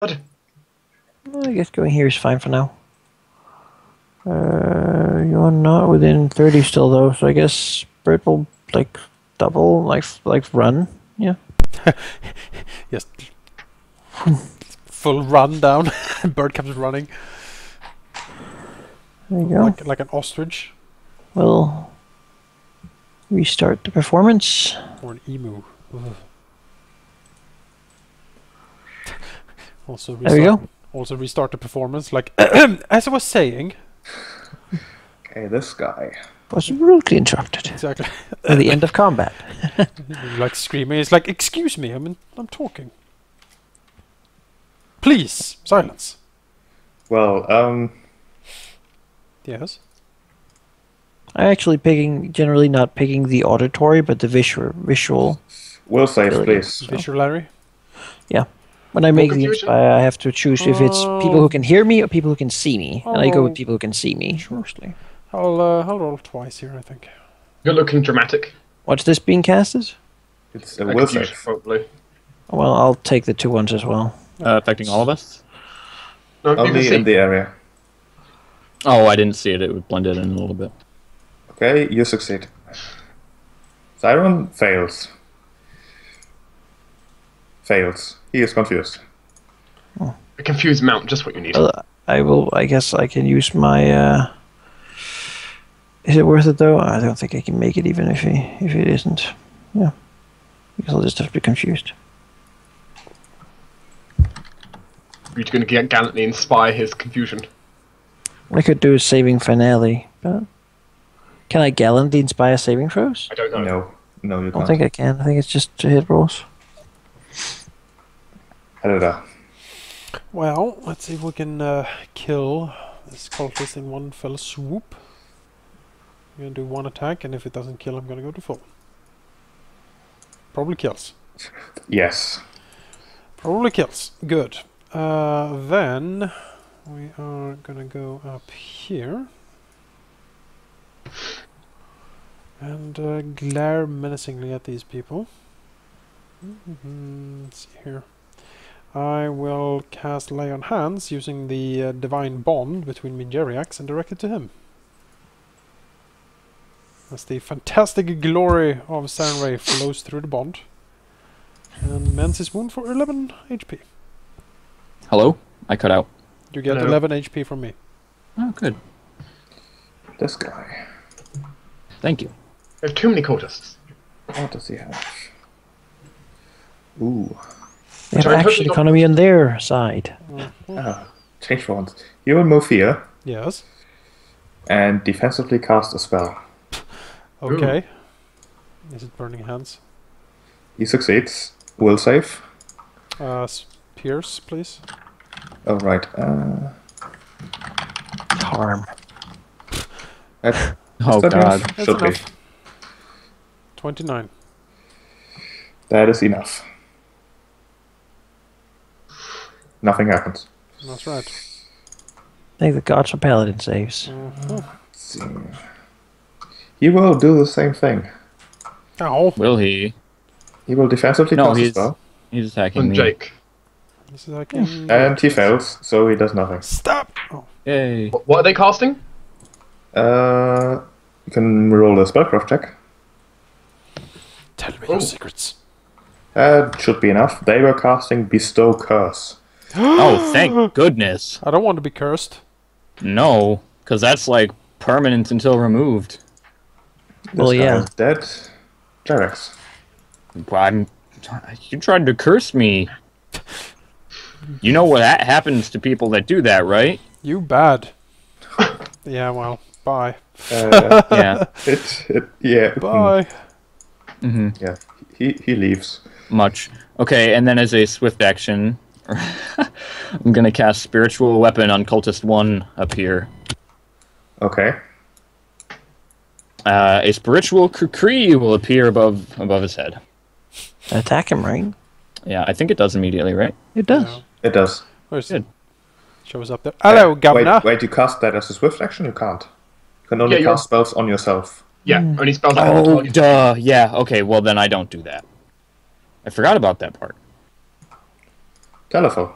Well, I guess going here is fine for now. You're not within 30 still though, so I guess Bird will like double, like run. Yeah. Yes. Full run down. Bird comes running. There you go. Like an ostrich. We'll restart the performance. Or an emu. Ugh. Also There we go. Also restart the performance. Like as I was saying. Okay, this guy Was rudely interrupted. Exactly. At the end of combat. Like screaming. It's like, excuse me, I'm talking. Please, silence. Well, Yes. I'm actually generally not picking the auditory, but the visual. will save, ability. please. Visualary. Yeah. When I make the confusion? inspire, I have to choose if it's people who can hear me or people who can see me. And I go with people who can see me, mostly. I'll roll twice here, I think. You're looking dramatic. What's this being casted? It's a will Confusion, save. probably. Well, I'll take the 2 ones as well. Affecting all of us? No, you can Only see. in the area. Oh, I didn't see it. It would blend it in a little bit. Okay, you succeed. Siren fails. Fails. He is confused. A confused mount, just what you need. I guess I can use my. Is it worth it though? I don't think I can make it even if it isn't. Yeah, because I'll just have to be confused. You're going to gallantly inspire his confusion. What I could do is saving finale, but can I gallantly inspire saving throws? I don't know. No, you I don't can't. think I can. I think it's just to hit rolls. I don't know. Well, let's see if we can kill this cultist in one fell swoop. I'm gonna do one attack, and if it doesn't kill, I'm gonna go to full. Probably kills. Yes. Probably kills. Good. Then we are gonna go up here and glare menacingly at these people. Let's see here. I will cast Lay on Hands using the divine bond between me and Jeriax and direct it to him. As the fantastic glory of Sarenrae flows through the bond and mends his wound for 11 HP. Hello? I cut out. You get Hello. 11 HP from me. Oh, good. This guy. Thank you. We have too many cultists. What does he have? Ooh. They have Sorry, action totally not- economy on their side. Change for once. He will move here Yes. and defensively cast a spell. Okay. Is it Burning Hands? He succeeds. Will save. Pierce, please. Oh, right. Harm. That, Oh, is that God. enough? That's Should be. enough. 29. That is enough. Nothing happens. That's right. I think the gods for paladin saves. Let's see. He will do the same thing. Ow! Will he? He will defensively No, cast a he's spell. attacking On me. Jake. This is like in... And he fails, so he does nothing. Stop! Oh. Yay. What are they casting? You can roll a spellcraft check. Tell me Oh. your secrets. Should be enough. They were casting Bestow Curse. Oh, thank goodness. I don't want to be cursed. No, because that's like permanent until removed. Well, This guy yeah. is dead. Jarex. You tried to curse me. You know what happens to people that do that, right? You bad. Yeah, well, bye. Yeah. Yeah. Bye. Mm-hmm. Yeah. He leaves. Much. Okay, and then as a swift action, I'm gonna cast Spiritual Weapon on Cultist 1 up here. Okay. A spiritual kukri will appear above his head. Attack him, right? Yeah, I think it does immediately, right? It does. No. It does. Where's Good. it? Shows up there. Hello, Governor! Wait, you cast that as a swift action? You can't. You can only Yeah, you're- cast spells on yourself. Yeah, only spells that have Oh, target. duh. Yeah, okay, well then I don't do that. I forgot about that part. Telephone.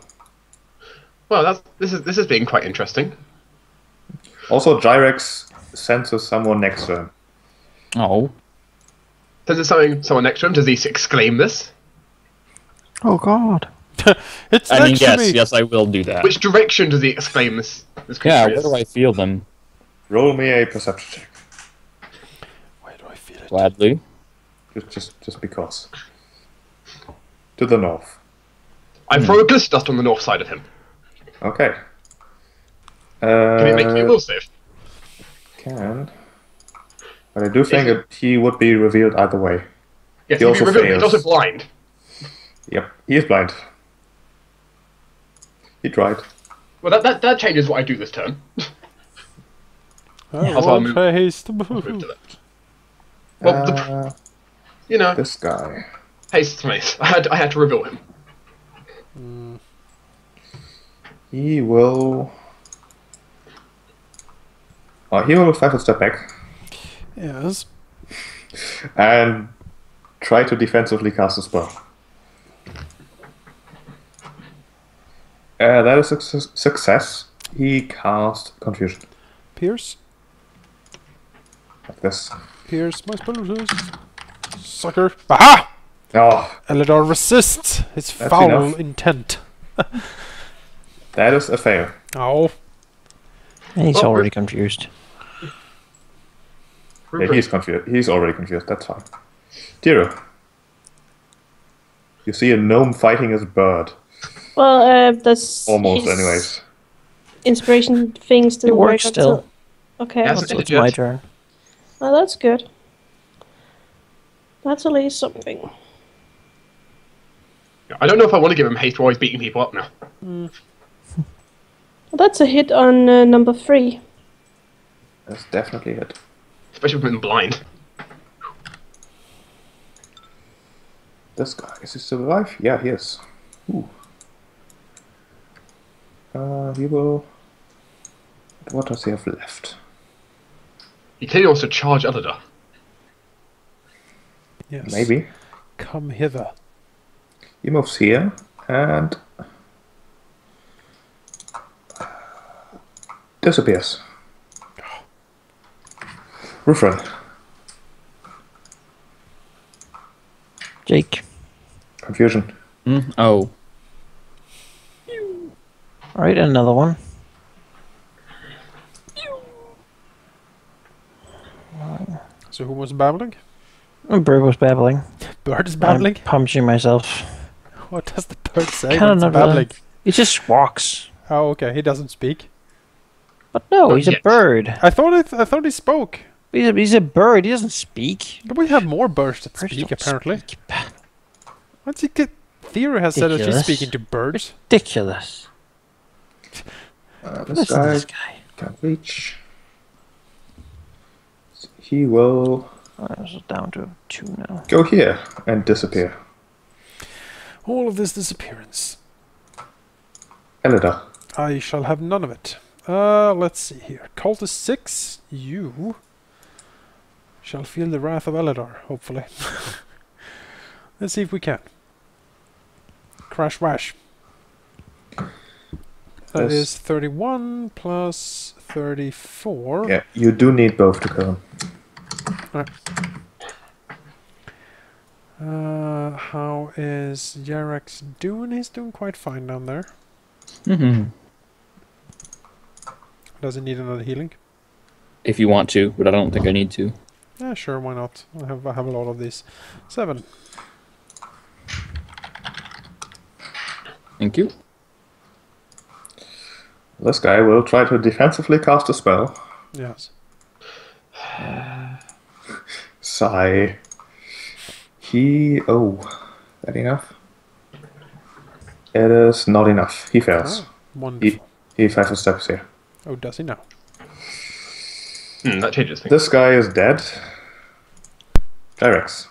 Well, this is being quite interesting. Also, Gyrex senses someone next to him. Oh. Does it someone next to him? Does he exclaim this? Oh God. It's I mean, next to me. yes, I will do that. Which direction does he exclaim this? This Yeah, creature where is? do I feel them? Roll me a perception check. Where do I feel it? Gladly. Just because. To the north. I throw a glister dust on the north side of him. Okay. Can it make me a will save? Can. But I do think that he would be revealed either way. Yes, He he'd also be revealed, but he's fails. also blind. Yep, he is blind. He tried. Well, that changes what I do this turn. I I'll won't move- face the Move to moon. that. Well, you know, This guy. haste mace. I had to reveal him. He will. Well, he will 5 step back Yes. and try to defensively cast a spell. That is a success. He cast Confusion. Pierce. Like this. Pierce my spell. Sucker. Aha! Oh, Eladar resists his That's foul enough. intent. that is a fail. Oh. He's Well, already confused. Yeah, he's confused. He's already confused. That's fine. Tiro. You see a gnome fighting his bird. Well, that's Almost, his anyways. inspiration thing still It works work still. until- Okay. Yes. So Hasn't it's ended my yet. turn. Well, that's good. That's at least something. I don't know if I want to give him haste while he's beating people up now. Well, that's a hit on number 3. That's definitely it. Especially with him blind. This guy, is he still alive? Yeah, he is. Ooh. He will. What does he have left? He clearly wants to charge Eladar. Yes. Maybe. Come hither. He moves here and disappears. Rufren. Jake. Confusion. Oh. Alright, another one. So who was babbling? Bird was babbling. Bird is babbling? I'm punching myself. What does the bird say Kinda when it's not babbling? He just squawks. Oh, okay. He doesn't speak. But no, Not he's a yet. bird. I thought he spoke. He's a bird. He doesn't speak. But we have more birds that Birds speak, don't apparently. speak. Once you get... Theory has said that she's Ridiculous. speaking to birds. Ridiculous. This Listen to guy this guy. can't reach. He will This is down to 2 now. go here and disappear. All of this disappearance. Elida. I shall have none of it. Let's see here. Cultist 6, you shall feel the wrath of Eladar, hopefully. Let's see if we can. Crash Wash. That Yes. is 31 plus 34. Yeah, you do need both to kill him. How is Yarex doing? He's doing quite fine down there. Does he need another healing? If you want to, but I don't think I need to. Yeah, sure, why not? I have a lot of these. 7. Thank you. This guy will try to defensively cast a spell. Yes. Sigh. That enough? It is not enough. He fails. Oh, wonderful. He 5 steps here. Oh, does he now? That changes things. This guy is dead. Gyrex.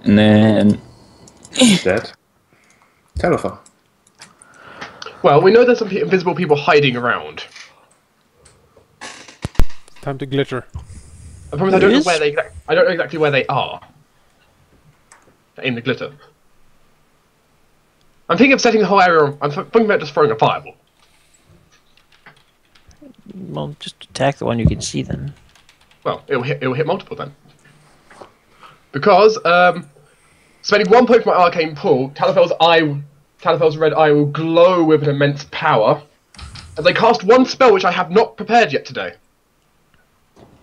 And then Dead. Telephone. Well, we know there's some invisible people hiding around. Time to glitter. The problem is I don't know where they. I don't know exactly where they are. In the glitter. I'm thinking of setting the whole area. I'm thinking about just throwing a fireball. Well, just attack the one you can see then. Well, it'll hit multiple then. Because spending 1 point from my arcane pool, Talithel's red eye will glow with an immense power, as I cast one spell which I have not prepared yet today.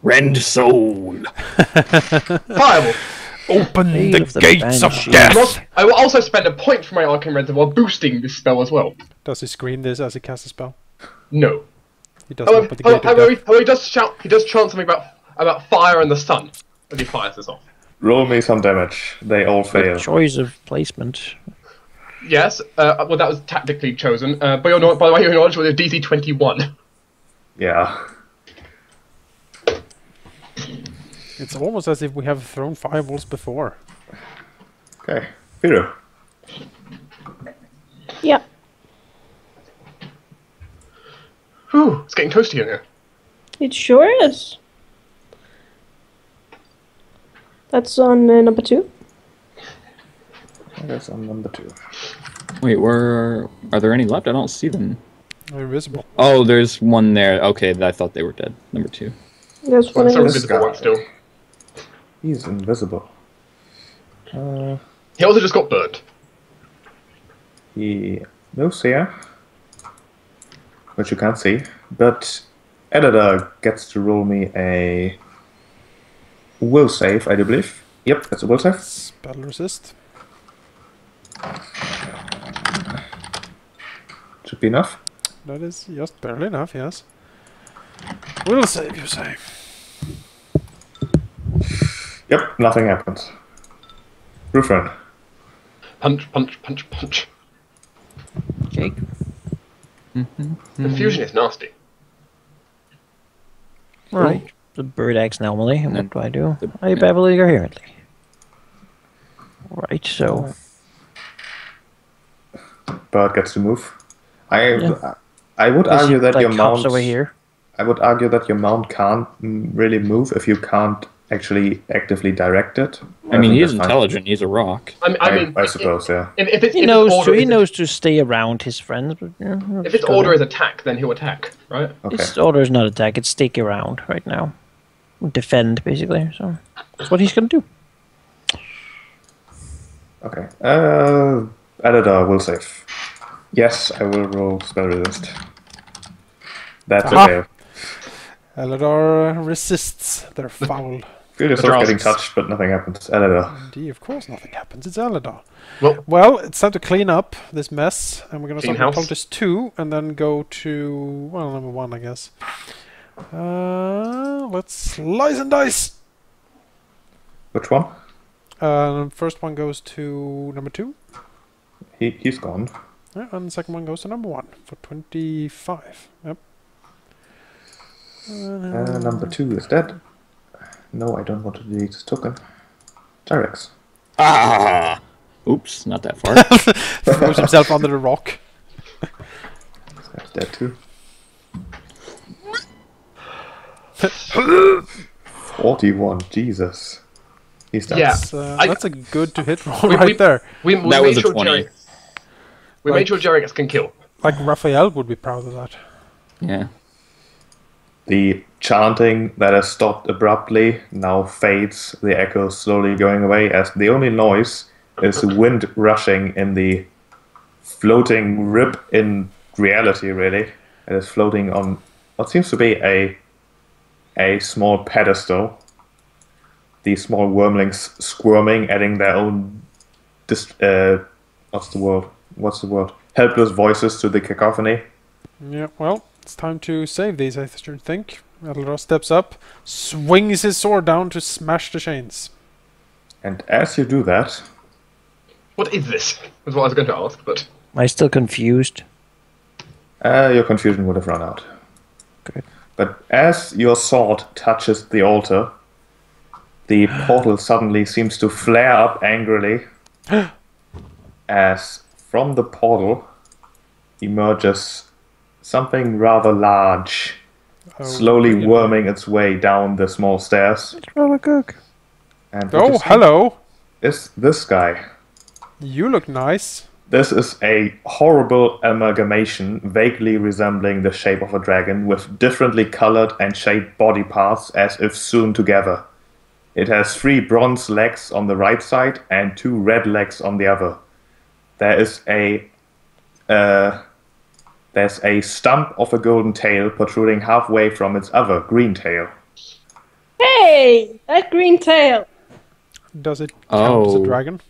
Rend soul. Fireball. Open Hail the of the gates of Banshee. death! I will also spend a point from my arcane reservoir boosting this spell as well. Does he scream this as he casts a spell? No. He does not, but the gate of However, death. he does shout. He does chant something about fire and the sun as he fires this off. Roll me some damage. They all fail. Choice of placement. Yes. Well, that was tactically chosen. By the way, your knowledge was a DC 21. Yeah. It's almost as if we have thrown fireballs before. Okay. Firu. Yeah. Whew, it's getting toasty in here. It sure is. That's on number 2. That's on number 2. Wait, are there any left? I don't see them. They're invisible. Oh, there's one there. Okay, I thought they were dead. Number 2. There's one. Well, some in- invisible one still. He's invisible. He also just got burnt. He moves here, which you can't see, but Editor gets to roll me a will save, I do believe. Yep, that's a will save. Spell resist. Should be enough. That is just barely enough, yes. Will save, you say. Yep, nothing happens. Rufren. Punch, punch, punch, punch. Jake. Confusion is nasty. Right. The bird acts normally. And what then do? I babble coherently. Right, so. Bird gets to move. Yeah. I would Is argue he, that like, your hops mount. over here. I would argue that your mount can't really move if you can't actually actively direct it. I mean, think he is that's fine. intelligent. He's a rock. I suppose, yeah. If it's He knows to stay around his friends. But, yeah, If its order is attack, then he'll attack, right? Okay. Its order is not attack. It's stick around right now. Defend, basically. So that's what he's gonna do. Okay. Editor will save. Yes, I will roll spell resist. That's Aha. a fail. Eladar resists their foul. Feel yourself Draws. getting touched, but nothing happens. Editor. Indeed, of course nothing happens. It's Eladar. Well, It's time to clean up this mess, and we're gonna Clean start with house. Cultist 2, and then go to, well, number 1, I guess. Let's slice and dice! Which one? First one goes to number 2, He's gone. yeah, and the second one goes to number 1 for 25. Yep. Number 2 is dead. No, I don't want to delete this token. Gyrex. Ah! Oops, not that far. Throws himself under the rock. That's dead too. 41, Jesus. He's dead. Yeah. That's a good to hit roll We- right we- there. we That made was a sure 20. We made sure Jerix can kill. Like Raphael would be proud of that. Yeah. The chanting that has stopped abruptly now fades, the echo slowly going away, as the only noise is the wind rushing in the floating rib in reality, really. It is floating on what seems to be a small pedestal. These small wormlings squirming, adding their own what's the word? Helpless voices to the cacophony. Yeah, well, it's time to save these, I should think. Eldar steps up, swings his sword down to smash the chains. And as you do that, What is this? Was what I was going to ask, but Am I still confused? your confusion would have run out. Good. But as your sword touches the altar, the portal suddenly seems to flare up angrily as from the portal emerges something rather large slowly really? worming its way down the small stairs. It's Robert Cook. And what you Oh, see hello. is this guy. You look nice. This is a horrible amalgamation, vaguely resembling the shape of a dragon, with differently colored and shaped body parts as if sewn together. It has 3 bronze legs on the right side and 2 red legs on the other. There's a stump of a golden tail protruding halfway from its other green tail. Hey, that green tail. Does it count as a dragon?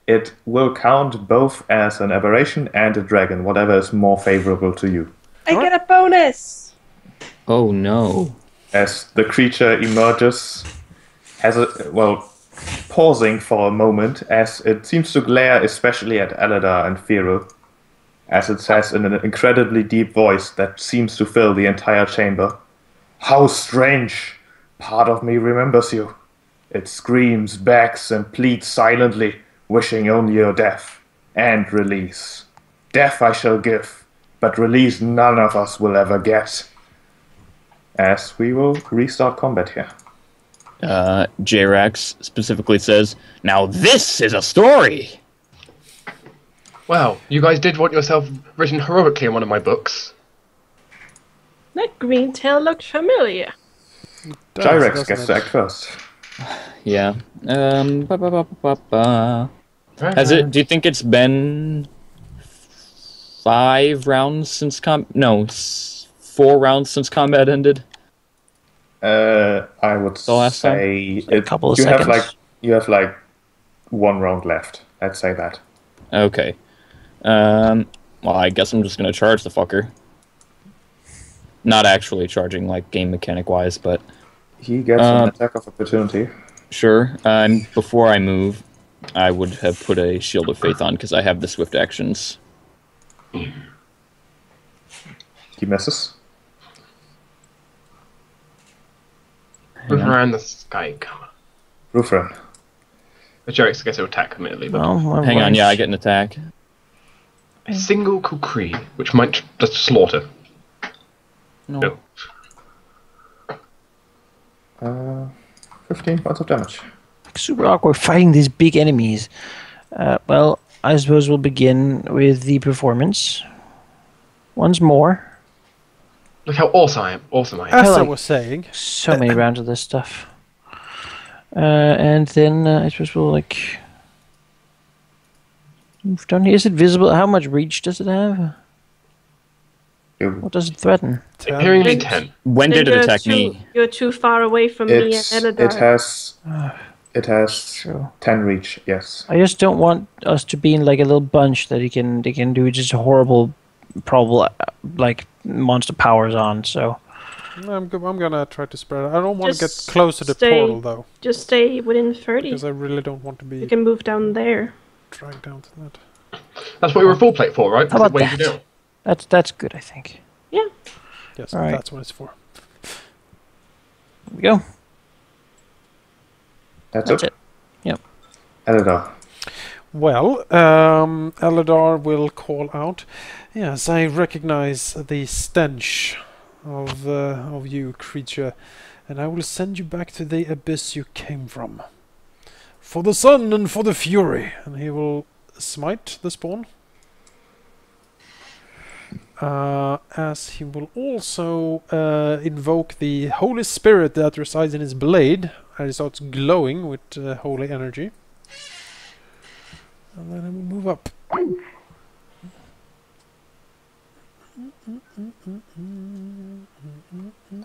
It will count both as an aberration and a dragon, whatever is more favorable to you. I get a bonus. Oh no. As the creature emerges, pausing for a moment as it seems to glare especially at Eladar and Firo, as it says in an incredibly deep voice that seems to fill the entire chamber. How strange! Part of me remembers you. It screams, begs, and pleads silently, wishing only your death and release. Death I shall give, but release none of us will ever get. As we will restart combat here. J-Rax specifically says, "Now this is a story!" Wow, you guys did want yourself written heroically in one of my books. That green tail looked familiar. Gyrex gets to act first. Yeah. Has it? Do you think it's been 5 rounds since 4 rounds since combat ended? I would say a couple of seconds. You have like 1 round left. I'd say that. Okay. Well, I guess I'm just gonna charge the fucker. Not actually charging, like, game mechanic wise, but He gets an attack of opportunity. sure. Before I move, I would have put a Shield of Faith on because I have the swift actions. He misses. Move around the sky cover. Rufren. The Jerix gets to attack immediately, but Hang on, yeah, I get an attack. a single kukri, which might just slaughter. No. 15 points of damage. Super awkward fighting these big enemies. Well, I suppose we'll begin with the performance. Once more. Look how awesome I am. As I like- was saying, So many rounds of this stuff. And then I suppose we'll move down here. Is it visible? How much reach does it have? What does it threaten? Appearingly 10. When did it You're attack too- me? You're too far away from me and Eladar. It has True. 10 reach, yes. I just don't want us to be in like a little bunch that they can do just horrible, probable monster powers on. So I'm gonna try to spread it. I don't want to get Just close to the stay- portal, though, Just stay within 30. because I really don't want to be You can move down there. dragged down to that. That's what you were full plate for, right? How about It weighs you that? down. that's good, I think. Yeah. Yes, All right. that's what it's for. Here we go. That's That's it. it. Yep. Eladar. Well, Eladar will call out. Yes, I recognize the stench of you, creature, and I will send you back to the abyss you came from. For the sun and for the fury. And he will smite the spawn. As he will also invoke the Holy Spirit that resides in his blade, and it starts glowing with holy energy. And then I will move up.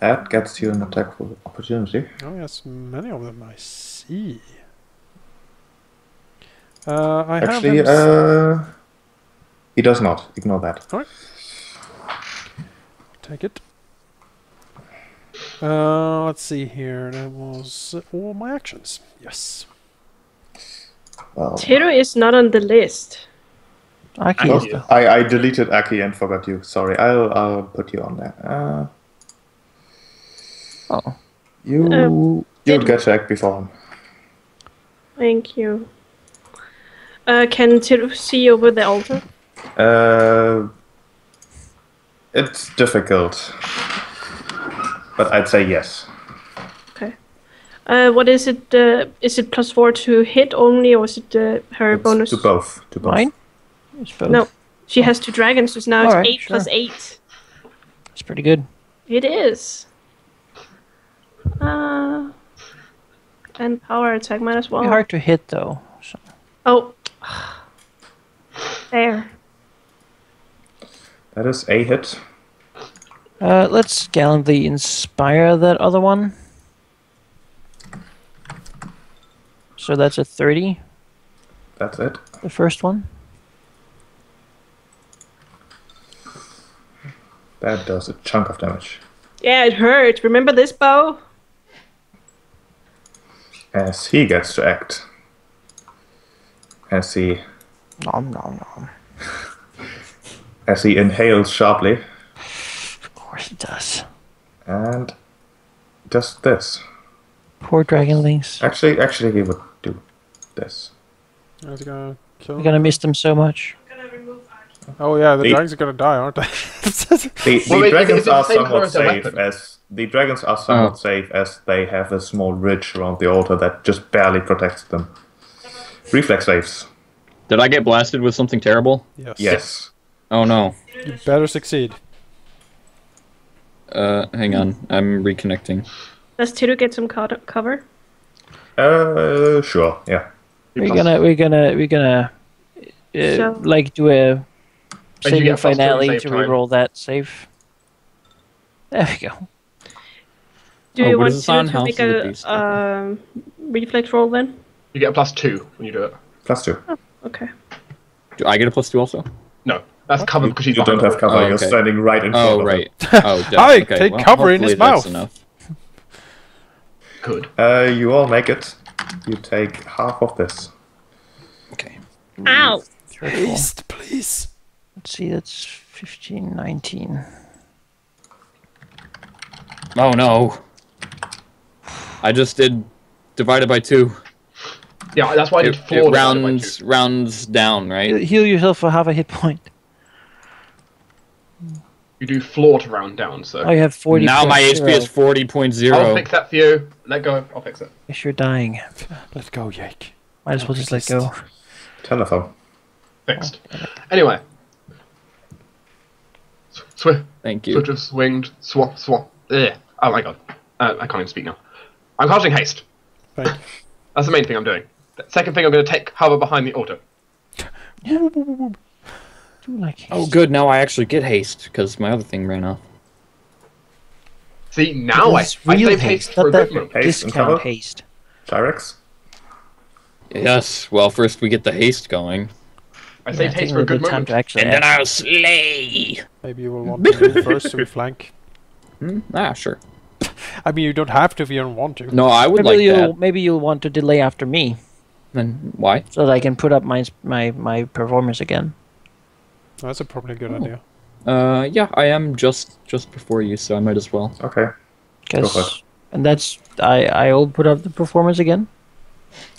That gets you an attack for opportunity. Oh yes, many of them I see. I Actually, have him he does not. Ignore that. take it. Let's see here. That was all my actions. Yes. Well, Tiro is not on the list. Aki oh, is though. I deleted Aki and forgot you. Sorry, I'll put you on there. Oh. You'll get checked before him. Thank you. Can Tiro see over the altar? It's difficult. but I'd say yes. Okay. What is it? Is it +4 to hit only, or is it her It's bonus? to both. To both. Mine? It's both. No, she has 2 dragons, so now it's Alright, 8 sure. + 8. It's pretty good. It is. And power attack might as well. Pretty hard to hit though. So. Oh. There. That is a hit. Let's gallantly inspire that other one. So that's a 30, That's it. the first one. That does a chunk of damage. Yeah, it hurt. Remember this bow? As he gets to act. As he Nom nom nom. inhales sharply Of course it does. and does this. Poor dragonlings. Actually, he would do this. I was gonna kill We're gonna miss them so much. Oh yeah, the The- dragons are gonna die, aren't they? The Well, wait, dragons is it the are same somewhat colour as their safe weapon? as the dragons are somewhat safe as they have a small ridge around the altar that just barely protects them. Reflex saves. Did I get blasted with something terrible? Yes. Yes. Oh no. You better succeed. Hang on. I'm reconnecting. Does Tiru get some cover? Sure. Yeah. We're gonna So- like do a you saving get a +2 finale save to time. reroll that save. There we go. Do Oh, you what want is this on? to House make of the Beast. a reflex roll then? You get a +2 when you do it. +2. Okay. Do I get a +2 also? No, that's cover because she's You don't behind have the cover. Oh, You're okay. standing right in front Oh of right. it. Oh, Hi, okay. take well, cover in his hopefully that's mouth. enough. Good. You all make it. You take half of this. Okay. Ow! Haste, please. Let's see, that's 15, 19. Oh no. I just did divided by 2. Yeah, that's why I did It 4 divided by 2. rounds down, right? Heal yourself for half a hit point. You do floor to round down, so. Oh, you have 40. Now my HP is 40.0. I'll fix that for you. Let go. I'll fix it. Guess you're dying. Let go, Yake. Might as well just let go. Telephone. Fixed. Anyway. Swift. Thank you. Swift, swinged. Swap. Swap. Ugh. Oh my god. I can't even speak now. I'm casting haste. Thank you. That's the main thing I'm doing. The second thing, I'm going to take cover behind the altar. Do like Oh good, now I actually get haste because my other thing ran off. See, now I It's real saved haste haste, for a not good that moment. Haste and discount cover. haste. Gyrex. Yes, well first we get the haste going. I saved taking haste for a good time moment. to actually And then act. I'll slay! Maybe you will want to move first so we flank. Sure. I mean, you don't have to if you don't want to. No, I would like that. Maybe you'll want to delay after me, Then why? so that I can put up my performance again. That's a probably good idea. Yeah, I am just before you, so I might as well. Okay. Go for it. 'Cause- and that's I'll put up the performance again.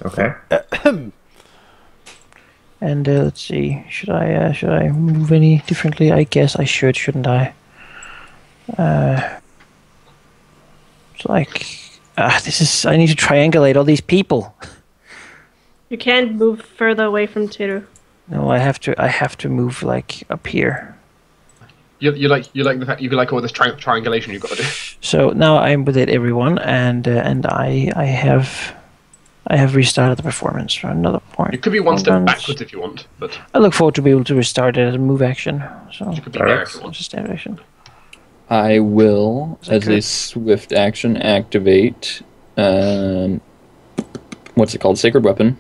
Okay. And let's see, should I move any differently? I guess I should, shouldn't I? It's like I need to triangulate all these people. You can't move further away from Tiru. No, I have to move like up here. You like the fact you like all this triangulation you've got to do. So now I'm with it, everyone, and I have restarted the performance for another point. You could be one step Hold on. backwards if you want, but I look forward to be able to restart it as a move action. So you could be there if you want. just standard action. I will, that as a good? swift action, activate. What's it called? Sacred Weapon.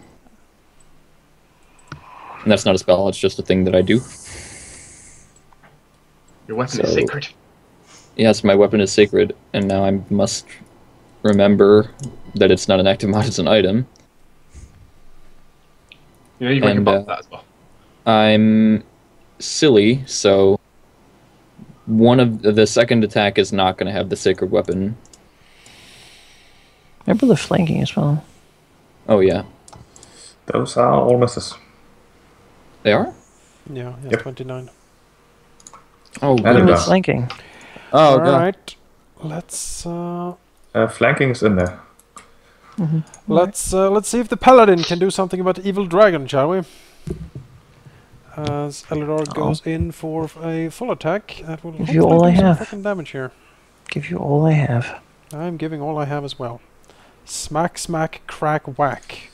And that's not a spell, it's just a thing that I do. Your weapon is So- sacred. Yes, my weapon is sacred, and now I must remember that it's not an active mod, it's an item. You know, you can and, buff that as well. I'm silly, so one of the second attack is not going to have the sacred weapon. Remember the flanking as well. Oh yeah, Those are all misses. they are. Yeah, Yep. 29. Oh And Remember it the does. flanking. Oh god. Alright. let's Flanking is in there. let's see if the paladin can do something about the evil dragon, shall we? As Elidar goes in for a full attack, that will Give you all hopefully I do some have. fucking damage here. Give you all I have. I'm giving all I have as well. Smack, smack, crack, whack.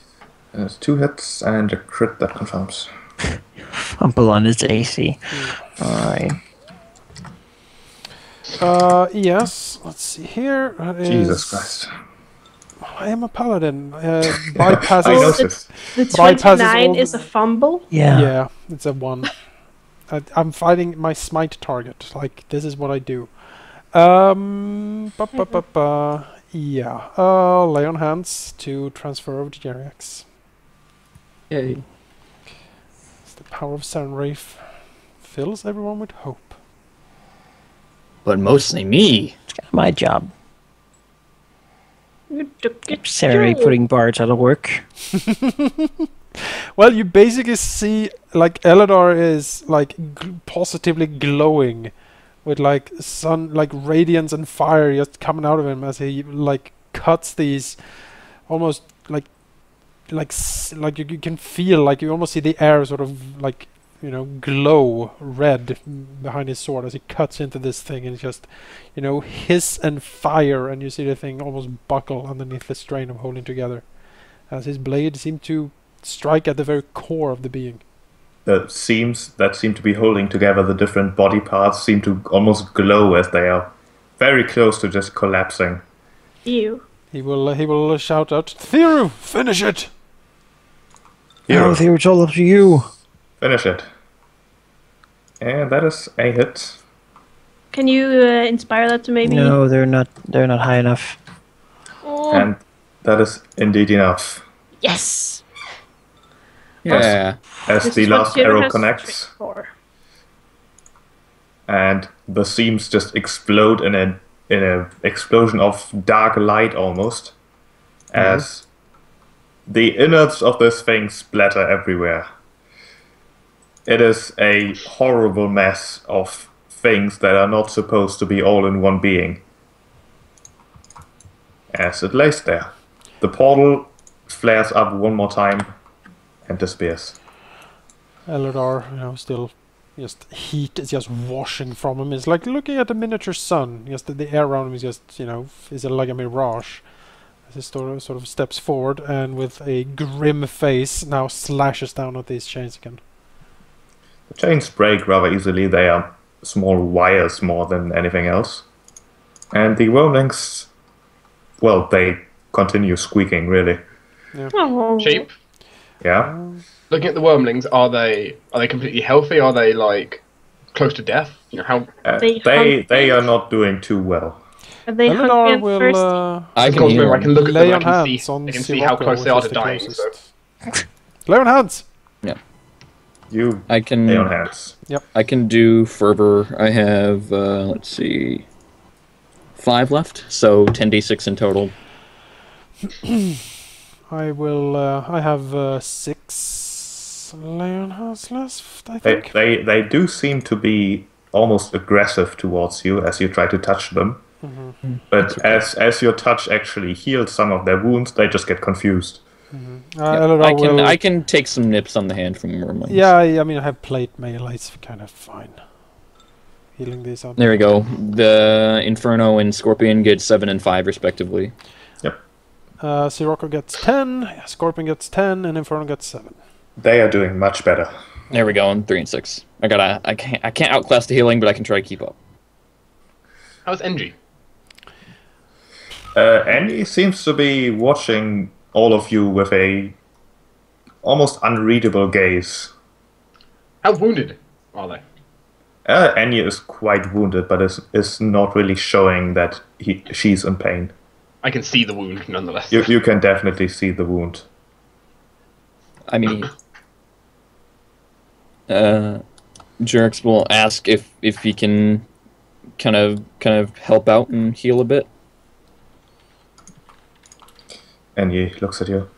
There's 2 hits and a crit that confirms. Fumble on his AC. Alright. Yes. Let's see here. Jesus Christ. I am a paladin. I Bypasses. noticed. The Bypasses 29 all is a fumble. Yeah. Yeah, it's a 1. I'm fighting my smite target. Like, this is what I do. Yeah. Lay on hands to transfer over to Jeriax. Yay. It's the power of Serenrafe. Fills everyone with hope. But mostly me. It's kind of my job. You took it. Serenade too. putting bards out of work. Well, you basically see, like, Elidar is, like, positively glowing with, like, sun, like, radiance and fire just coming out of him as he, like, cuts these almost, like you can feel, like, you almost see the air sort of, like, you know, glow red behind his sword as he cuts into this thing, and it's just, you know, hiss and fire, and you see the thing almost buckle underneath the strain of holding together as his blade seemed to strike at the very core of the being. The seams that seem to be holding together the different body parts seem to almost glow as they are very close to just collapsing. You. He will shout out, "Theru, finish it!" Hero, Oh, it's all up to you. finish it. And that is a hit. Can you inspire that to maybe? No, they're not. They're not high enough. Oh, And that is indeed enough. yes. Yeah. As This the is what last Tyr arrow has connects, tricked for. and the seams just explode in a explosion of dark light almost, as the innards of this thing splatter everywhere. It is a horrible mess of things that are not supposed to be all in one being. As it lays there, the portal flares up one more time and disappears. Elidar, you know, still just heat is just washing from him. It's like looking at a miniature sun. Just the air around him is just, you know, is like a mirage. As he sort of steps forward and with a grim face now slashes down at these chains again. The chains break rather easily. They are small wires more than anything else. And the wormlings, well, they continue squeaking, really. Oh. Sheep. Yeah. Looking at the wormlings, are they completely healthy? Are they like close to death? You know how? They are not doing too well. Are they hungry Elidar and will thirsty? I Of can course, heal I can him. look at lay them. on I hands on can see how Sirocco, close they which are is to the dying. closest. So Lay on hands! You I can lay on hands. I can do fervor. I have let's see, 5 left, so 10d6 in total. I will. I have 6 lay on hands left, I think. They do seem to be almost aggressive towards you as you try to touch them. But as your touch actually heals some of their wounds, they just get confused. Yeah, Elidar I can take some nips on the hand from Wormlings. Yeah, I mean, I have plate mail. It's kind of fine. Healing these up. There we go. The Inferno and Scorpion get 7 and 5 respectively. Sirocco gets 10, Scorpion gets 10, and Inferno gets 7. They are doing much better. There we go. I'm 3 and 6. I can't outclass the healing, but I can try to keep up. how's Engie? Andy seems to be watching all of you with a almost unreadable gaze. How wounded are they? Annie is quite wounded, but is not really showing that she's in pain. I can see the wound nonetheless. You can definitely see the wound. I mean, Jerks will ask if he can kind of help out and heal a bit. And he looks at you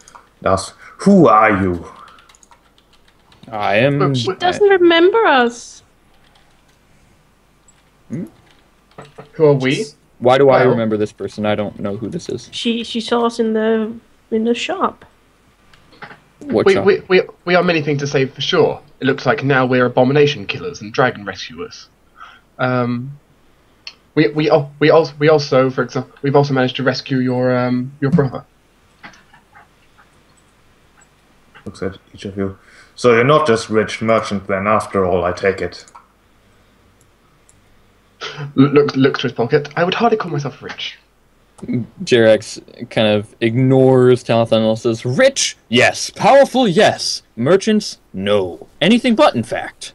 and asks, "Who are you?" I am. She doesn't remember us. Who are we? Why do I Well- remember this person? I don't know who this is. She saw us in the shop. What We, shop? we are many things to say for sure. It looks like now we're abomination killers and dragon rescuers. We also, for example, we've also managed to rescue your brother. Looks at each of you. So you're not just rich merchant then, after all, I take it. Looks to his pocket. I would hardly call myself rich. Jerax kind of ignores Talathan and says, "Rich? Yes. Powerful? Yes. Merchants? No. Anything but, in fact."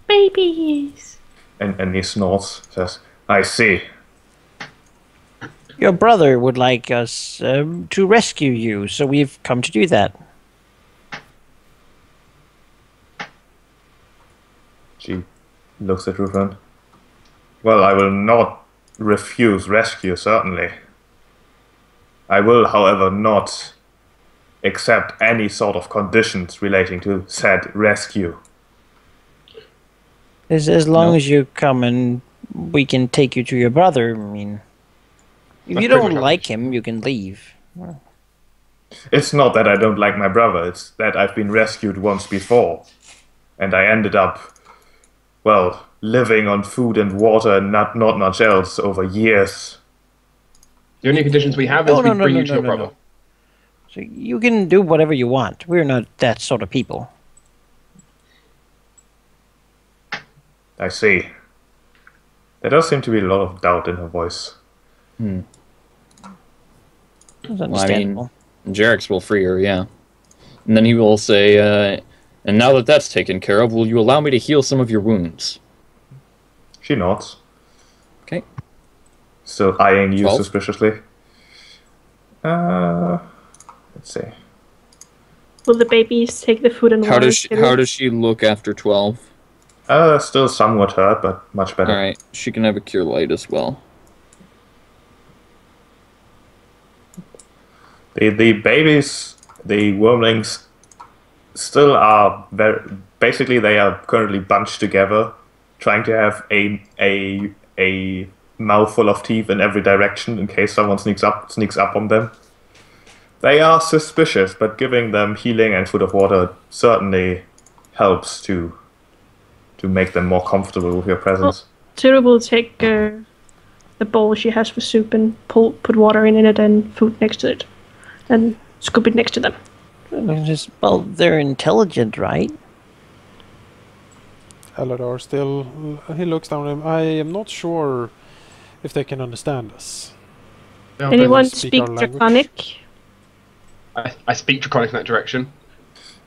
Babies. And he snorts, says, I see. Your brother would like us to rescue you, so we've come to do that. She looks at Rufan. Well, I will not refuse rescue, certainly. I will, however, not accept any sort of conditions relating to said rescue. As long No. as you come and we can take you to your brother, I mean... If That's you pretty much don't how it like is. him, you can leave. It's not that I don't like my brother, it's that I've been rescued once before. And I ended up, well, living on food and water and not much else over years. The only conditions we have is No, we no, no, bring no, you to no, your no, brother. no. So you can do whatever you want. We're not that sort of people. I see. There does seem to be a lot of doubt in her voice. That's Well, I mean, understandable. Jerax will free her, yeah. And then he will say, "And now that that's taken care of, will you allow me to heal some of your wounds?" She nods, Okay. still eyeing you 12? suspiciously. Let's see. Will the babies take the food and How water? does she look after 12? Still somewhat hurt, but much better. Alright, she can have a cure light as well. The babies, the wormlings, still are basically they are currently bunched together, trying to have a mouthful of teeth in every direction in case someone sneaks up on them. They are suspicious, but giving them healing and food of water certainly helps to make them more comfortable with your presence. Tira will take the bowl she has for soup and put water in it and food next to it. And scoop it next to them. Well, they're intelligent, right? Halldamir still... he looks down at him. I am not sure if they can understand us. No, Anyone speak speak our language. Draconic? I speak Draconic in that direction.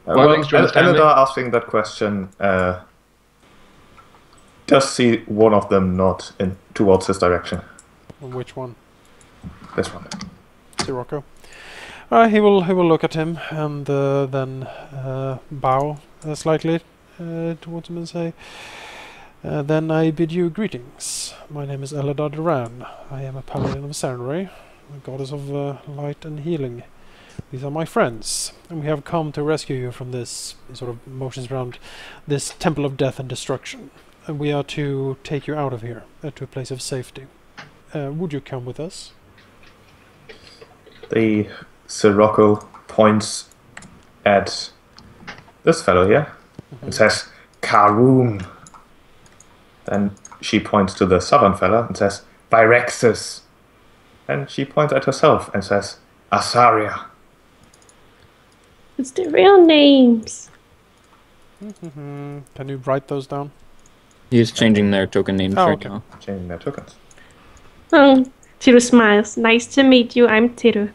Well, Wormlings, do you understand me? Eladar asking that question does see one of them nod towards his direction. Which one? This one. Sirocco. He will look at him and then bow slightly towards him and say, "Then I bid you greetings. My name is Eladar Duran. I am a paladin of Sarenrae, a goddess of light and healing. These are my friends, and we have come to rescue you from this," he sort of motions around, "this temple of death and destruction. And we are to take you out of here, to a place of safety. Would you come with us?" The Sirocco points at this fellow here and says, Karoom. Then she points to the southern fella and says, Vyrexis. And she points at herself and says, Asaria. It's the real names. Can you write those down? He's changing their token names Oh, right okay. now. Changing their tokens. Oh, Tiru smiles. Nice to meet you. I'm Tiru.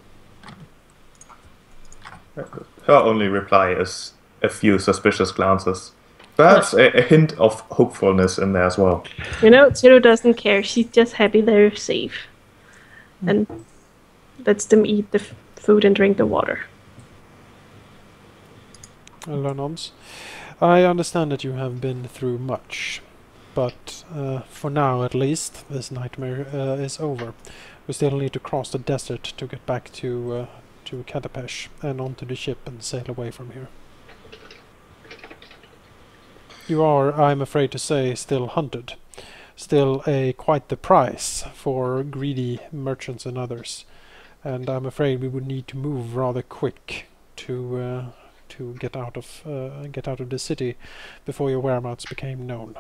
Her only reply is a few suspicious glances. Perhaps a hint of hopefulness in there as well. You know, Tiru doesn't care. She's just happy they're safe. And lets them eat the food and drink the water. Eldar nods. I understand that you have been through much, but for now at least, this nightmare is over. We still need to cross the desert to get back to Katapesh and onto the ship and sail away from here. You are, I'm afraid to say, still hunted. still quite the price for greedy merchants and others. And I'm afraid we would need to move rather quick to get out of the city before your whereabouts became known.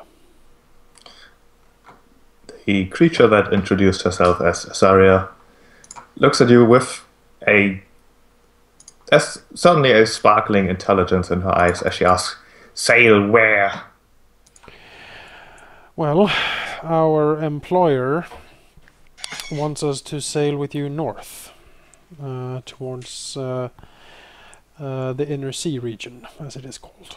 The creature that introduced herself as Azaria looks at you with certainly a sparkling intelligence in her eyes as she asks, "Sail where?" Well, our employer wants us to sail with you north, towards the inner sea region, as it is called.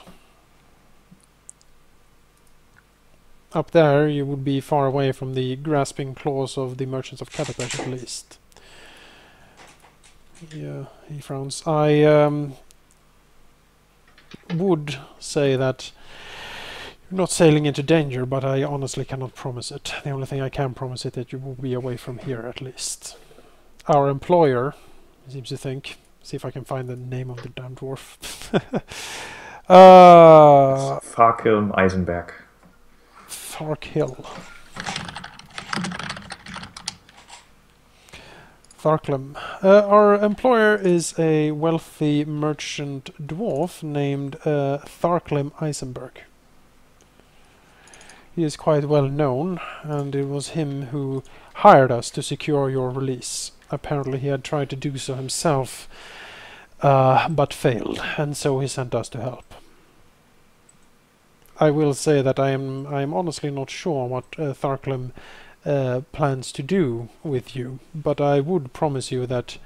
Up there, you would be far away from the grasping claws of the merchants of Catapesh, at least. Yeah, he frowns. I would say that you're not sailing into danger, but I honestly cannot promise it. The only thing I can promise is that you will be away from here, at least. Our employer seems to think. See if I can find the name of the damn dwarf. Farkilm Eisenberg. Tharkhill. Tharklem. Our employer is a wealthy merchant dwarf named Tharklem Eisenberg. He is quite well known, and it was him who hired us to secure your release. Apparently he had tried to do so himself, but failed, and so he sent us to help. I will say that I am honestly not sure what Tharklem plans to do with you, but I would promise you that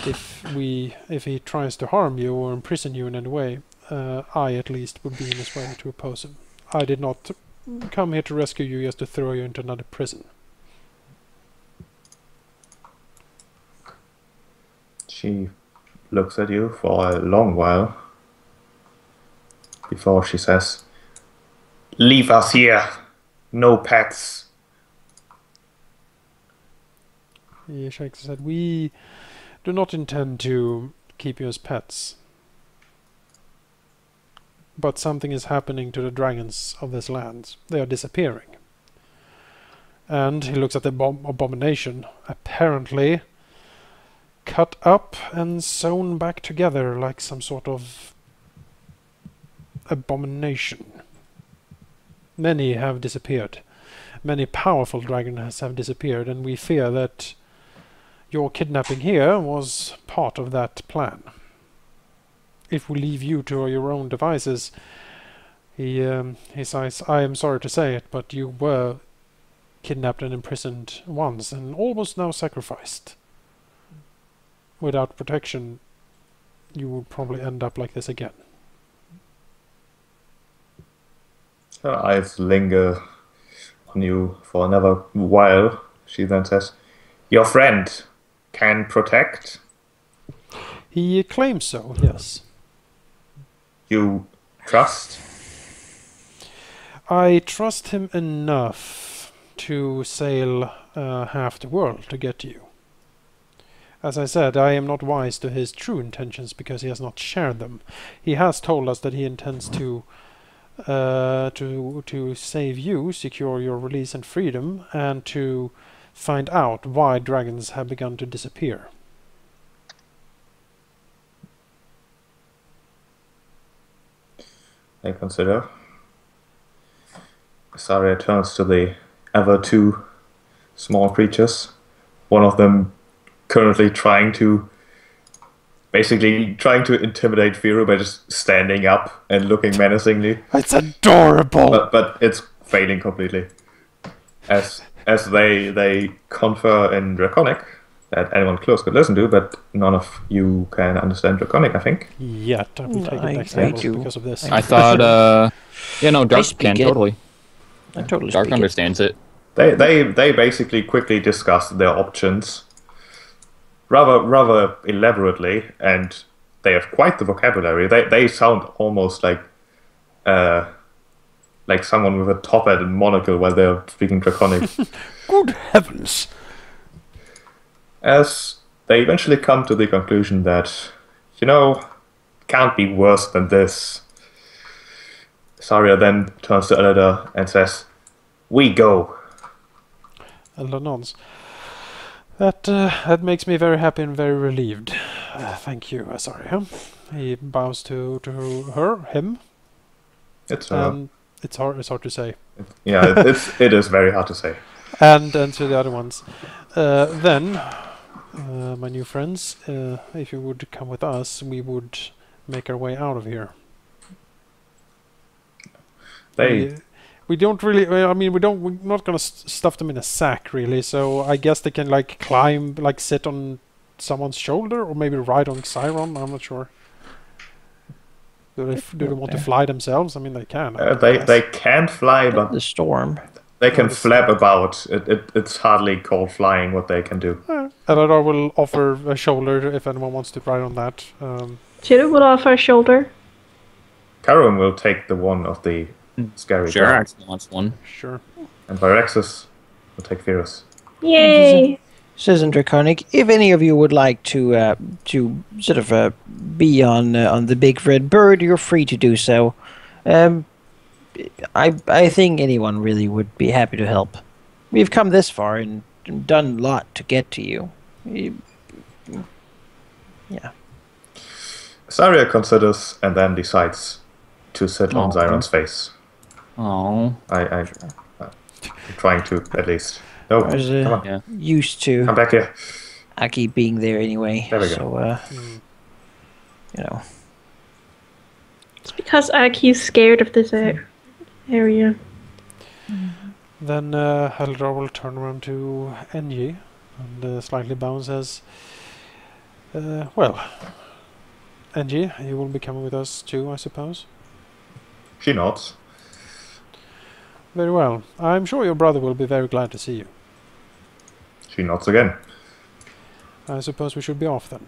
if he tries to harm you or imprison you in any way, I at least would be in his way to oppose him. I did not come here to rescue you just to throw you into another prison. She looks at you for a long while before she says, "Leave us here. No pets." He shakes his head. We do not intend to keep you as pets. But something is happening to the dragons of this land. They are disappearing. And he looks at the abomination. Apparently cut up and sewn back together like some sort of abomination. Many have disappeared. Many powerful dragons have disappeared, and we fear that your kidnapping here was part of that plan. If we leave you to your own devices, he says, "I am sorry to say it, but you were kidnapped and imprisoned once, and almost now sacrificed. Without protection, you will probably end up like this again." Her eyes linger on you for another while. She then says, "Your friend can protect?" He claims so, yes. You trust? I trust him enough to sail half the world to get to you. As I said, I am not wise to his true intentions because he has not shared them. He has told us that he intends to save you, secure your release and freedom, and to find out why dragons have begun to disappear. I consider. Saria turns to the other two small creatures. One of them currently trying to intimidate Firu by just standing up and looking menacingly. It's adorable! But it's failing completely. As they confer in Draconic that anyone close could listen to, but none of you can understand Draconic, I think. Yet, I will take it next I level do. because of this. I thought, Dark speak can it. totally. I totally Dark speak it. understands it. They basically quickly discuss their options rather elaborately, and they have quite the vocabulary. They sound almost like someone with a top hat and monocle while they're speaking Draconic. Good heavens! As they eventually come to the conclusion that, can't be worse than this. Saria then turns to Elida and says, "We go." Elder nods. That makes me very happy and very relieved. Thank you, Azaria. He bows to him. It's It's hard to say. yeah, it is very hard to say. And to the other ones. Then, my new friends, if you would come with us, we would make our way out of here. We don't really. I mean, we're not gonna stuff them in a sack, really. So I guess they can like climb, like sit on someone's shoulder, or maybe ride on Xiron. I'm not sure. Do they want to fly themselves? I mean, they can. They can't fly, but The storm. they can flap about. It's hardly called flying what they can do. Eladar will offer a shoulder if anyone wants to ride on that. Jiru will offer a shoulder. Karum will take the one of the scary guy. Jirax wants one. Sure. And Vyrexus will take Virus. Yay! Citizen Draconic, if any of you would like to sort of be on the big red bird, you're free to do so. I think anyone really would be happy to help. We've come this far and done a lot to get to you. Yeah. Saria considers and then decides to sit on Aw. Xiron's face. Oh. I'm trying to, at least. No, I was come on. Yeah. used to Come back here. Aki being there anyway. There we go. So, you know. It's because Aki's scared of this area. Then Halldamir will turn around to Engie and slightly bow and says, well, Engie, you will be coming with us too, I suppose? She nods. Very well. I'm sure your brother will be very glad to see you. She nods again. I suppose we should be off then.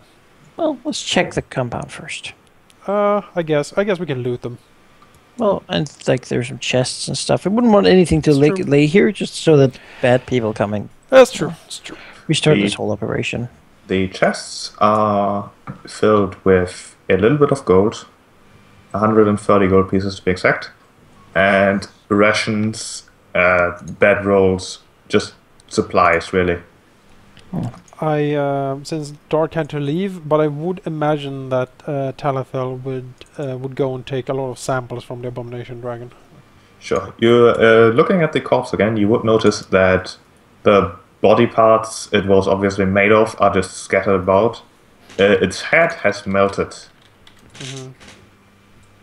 Well, let's check the compound first. I guess we can loot them. Well, and like there's some chests and stuff. I wouldn't want anything to It's true. lay here just so that bad people coming That's true. It's true. restart this whole operation. The chests are filled with a little bit of gold, 130 gold pieces to be exact, and rations, bedrolls, just supplies, really. Since Dark had to leave, but I would imagine that Talithel would go and take a lot of samples from the Abomination Dragon. Sure. You're looking at the corpse again, you would notice that the body parts it was obviously made of are just scattered about. Its head has melted,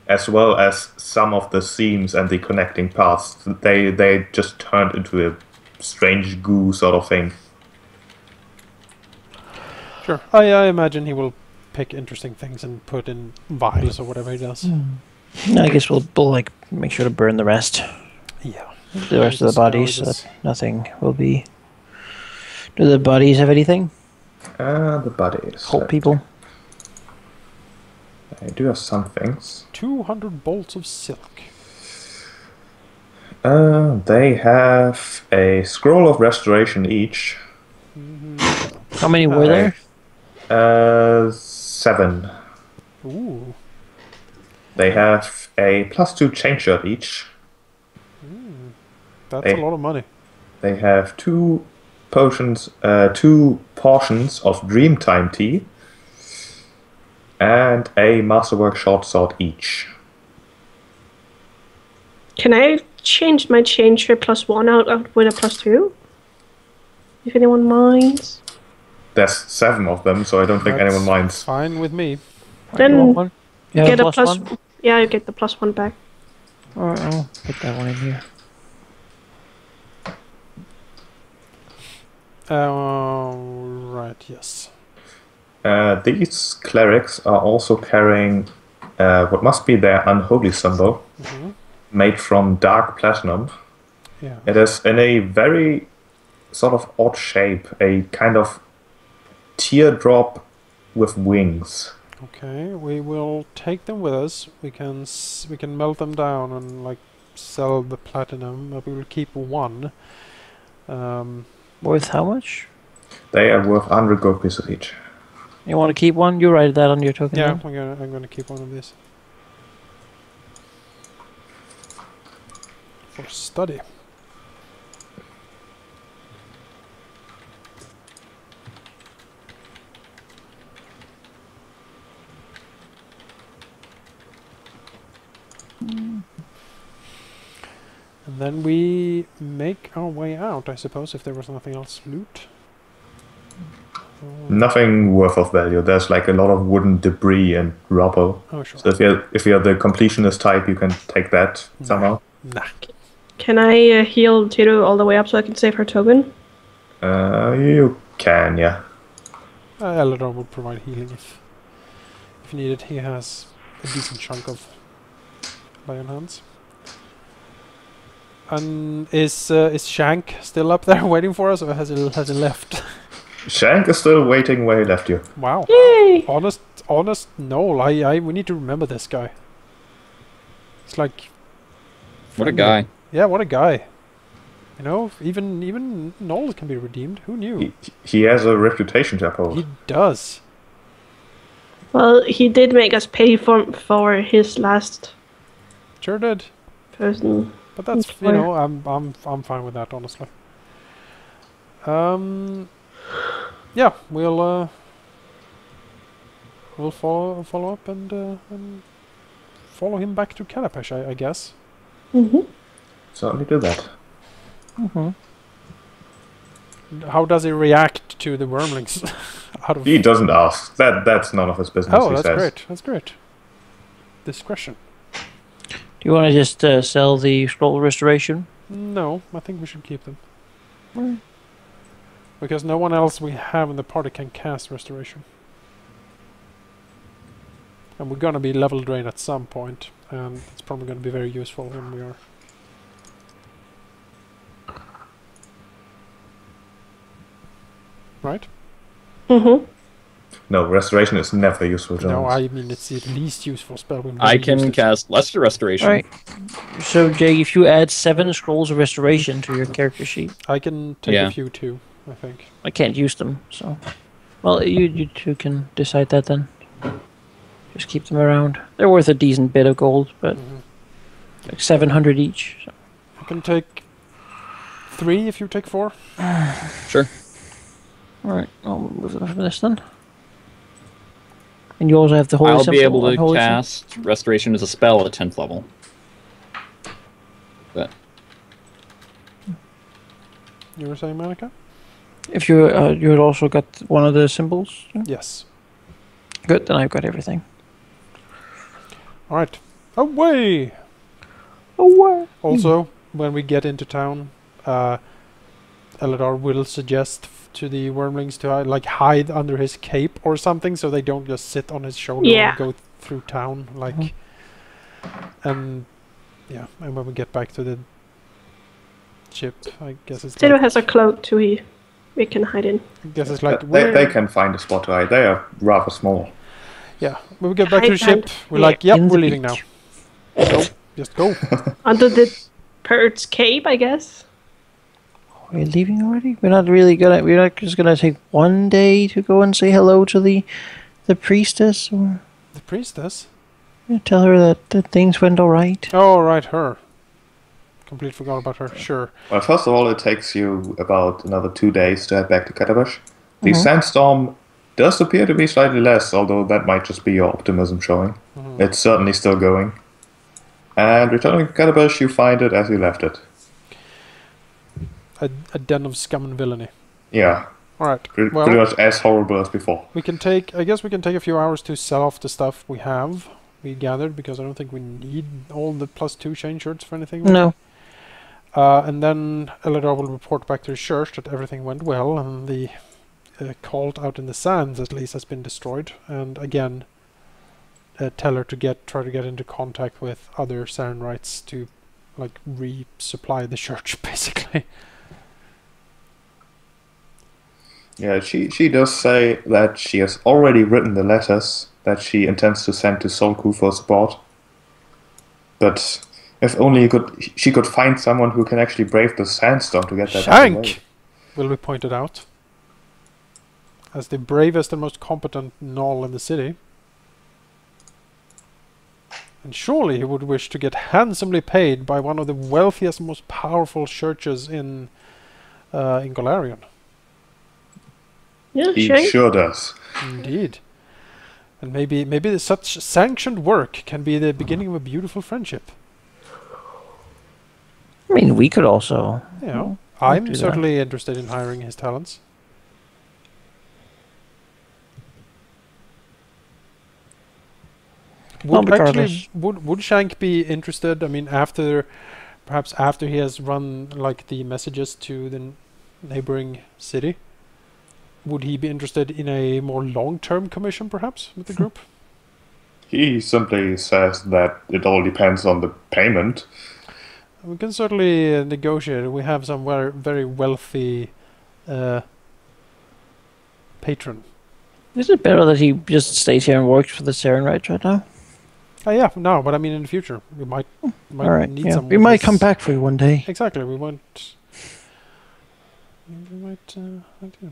as well as some of the seams and the connecting parts. They just turned into a strange goo sort of thing. Sure. I imagine he will pick interesting things and put in vials or whatever he does. I guess we'll like make sure to burn the rest. Yeah. The rest of the bodies so that nothing will be... Do the bodies have anything? The bodies. Hold people? They do have some things. 200 bolts of silk. They have a scroll of restoration each. How many were there? 7. Ooh. They have a +2 chain shirt each. That's a lot of money. They have 2 portions of Dreamtime tea, and a Masterwork short sword each. Can I change my chain shirt +1 out with a +2? If anyone minds. There's 7 of them, so I don't think anyone minds. Fine with me. Then You want one? You have get a plus. one? Yeah, you get the +1 back. Alright, I'll put that one in here. Right, yes. These clerics are also carrying what must be their unholy symbol, made from dark platinum. Yeah. It is in a very sort of odd shape, a kind of teardrop with wings. Okay, we will take them with us. We can melt them down and like sell the platinum, but we will keep one. Worth how much? They are worth 100 gold pieces each. You want to keep one? You write that on your token. Yeah, then? I'm gonna keep one of these for study. And then we make our way out, I suppose, if there was nothing else to loot. Nothing worth of value. There's like a lot of wooden debris and rubble. Oh, sure. So if you're the completionist type, you can take that somehow. Nah. Can I heal Tito all the way up so I can save her token? You can, yeah. Elador will provide healing if needed. He has a decent chunk of lion hands. And is Shank still up there waiting for us, or has he left? Shank is still waiting where he left you. Wow. Yay! Honest Noel. We need to remember this guy. It's like, What a guy. yeah, what a guy. You know, even Noel can be redeemed. Who knew? He has a reputation to uphold. He does. Well, he did make us pay for his last Sure did. person. But that's, you know, I'm fine with that, honestly. Yeah, we'll follow up and follow him back to Kalapesh, I guess. Mm-hmm. Certainly do that. How does he react to the wormlings? He doesn't ask. That's none of his business. Oh, he that's says. great. That's great. Discretion. Do you want to just sell the scroll restoration? No, I think we should keep them. Mm. Because no one else we have in the party can cast restoration. And we're gonna be level drained at some point, and it's probably gonna be very useful when we are. Right? Mm-hmm. No, restoration is never useful, Jones. No, I mean it's the least useful spell. We've I never used can it. cast Lesser Restoration. Alright. So, Jay, if you add 7 scrolls of restoration to your character sheet, I can take Yeah. a few too, I think. I can't use them, so... Well, you two can decide that then. Just keep them around. They're worth a decent bit of gold, but... Like 700 each. So. I can take 3 if you take 4. Sure. Alright, I'll move from this then. And you also have the holy I'll symbol. be able to Unholy cast Restoration as a spell at 10th level. But You were saying, Monica? If you you had also got one of the symbols. Yes. Good, then I've got everything. Alright. Away! Oh, what? Also, when we get into town, Eladar will suggest to the wormlings to like hide under his cape or something, so they don't just sit on his shoulder and go through town. Like, and yeah, and when we get back to the ship, I guess it's Tito like, has a cloak too. We can hide in. I guess it's like They can find a spot to hide. They are rather small. yeah. When we get back to the Hide ship, we're like, yep, In the we're leaving now. beach. Go, just go. Under the bird's cape, I guess. Are we leaving already? We're not really gonna. We're not just gonna take one day to go and say hello to the priestess, or The priestess. tell her that things went all right. Oh, right, her. Completely forgot about her. Sure. Well, first of all, it takes you about another 2 days to head back to Katabash. The sandstorm does appear to be slightly less, although that might just be your optimism showing. It's certainly still going. And returning to Katabash, you find it as you left it. A den of scum and villainy. Yeah, All right. pretty Well, much as horrible as before. we can take. I guess we can take a few hours to sell off the stuff we have. We gathered because I don't think we need all the +2 chain shirts for anything. No. And then Eladar will report back to the church that everything went well and the cult out in the sands at least has been destroyed. And again, tell her to try to get into contact with other Sarenrites to like resupply the church, basically. Yeah, she does say that she has already written the letters that she intends to send to Solku for support. But if only she could find someone who can actually brave the sandstorm to get that out of the way. Shank will be pointed out as the bravest and most competent Gnoll in the city. And surely he would wish to get handsomely paid by one of the wealthiest and most powerful churches in Golarion. Yeah, He Shank. sure does. Indeed. And maybe such sanctioned work can be the beginning of a beautiful friendship. I mean, we could also. You know, do I'm that. certainly interested in hiring his talents. Well, Would regardless. would Shank be interested? I mean, perhaps after he has run like the messages to the neighboring city, would he be interested in a more long-term commission, perhaps, with the group? He simply says that it all depends on the payment. We can certainly negotiate. We have some very, very wealthy patron. Is it better that he just stays here and works for the Saren right now? Yeah, no, but I mean in the future we might All right. need Yeah. some. We might come back for you one day. Exactly, we might.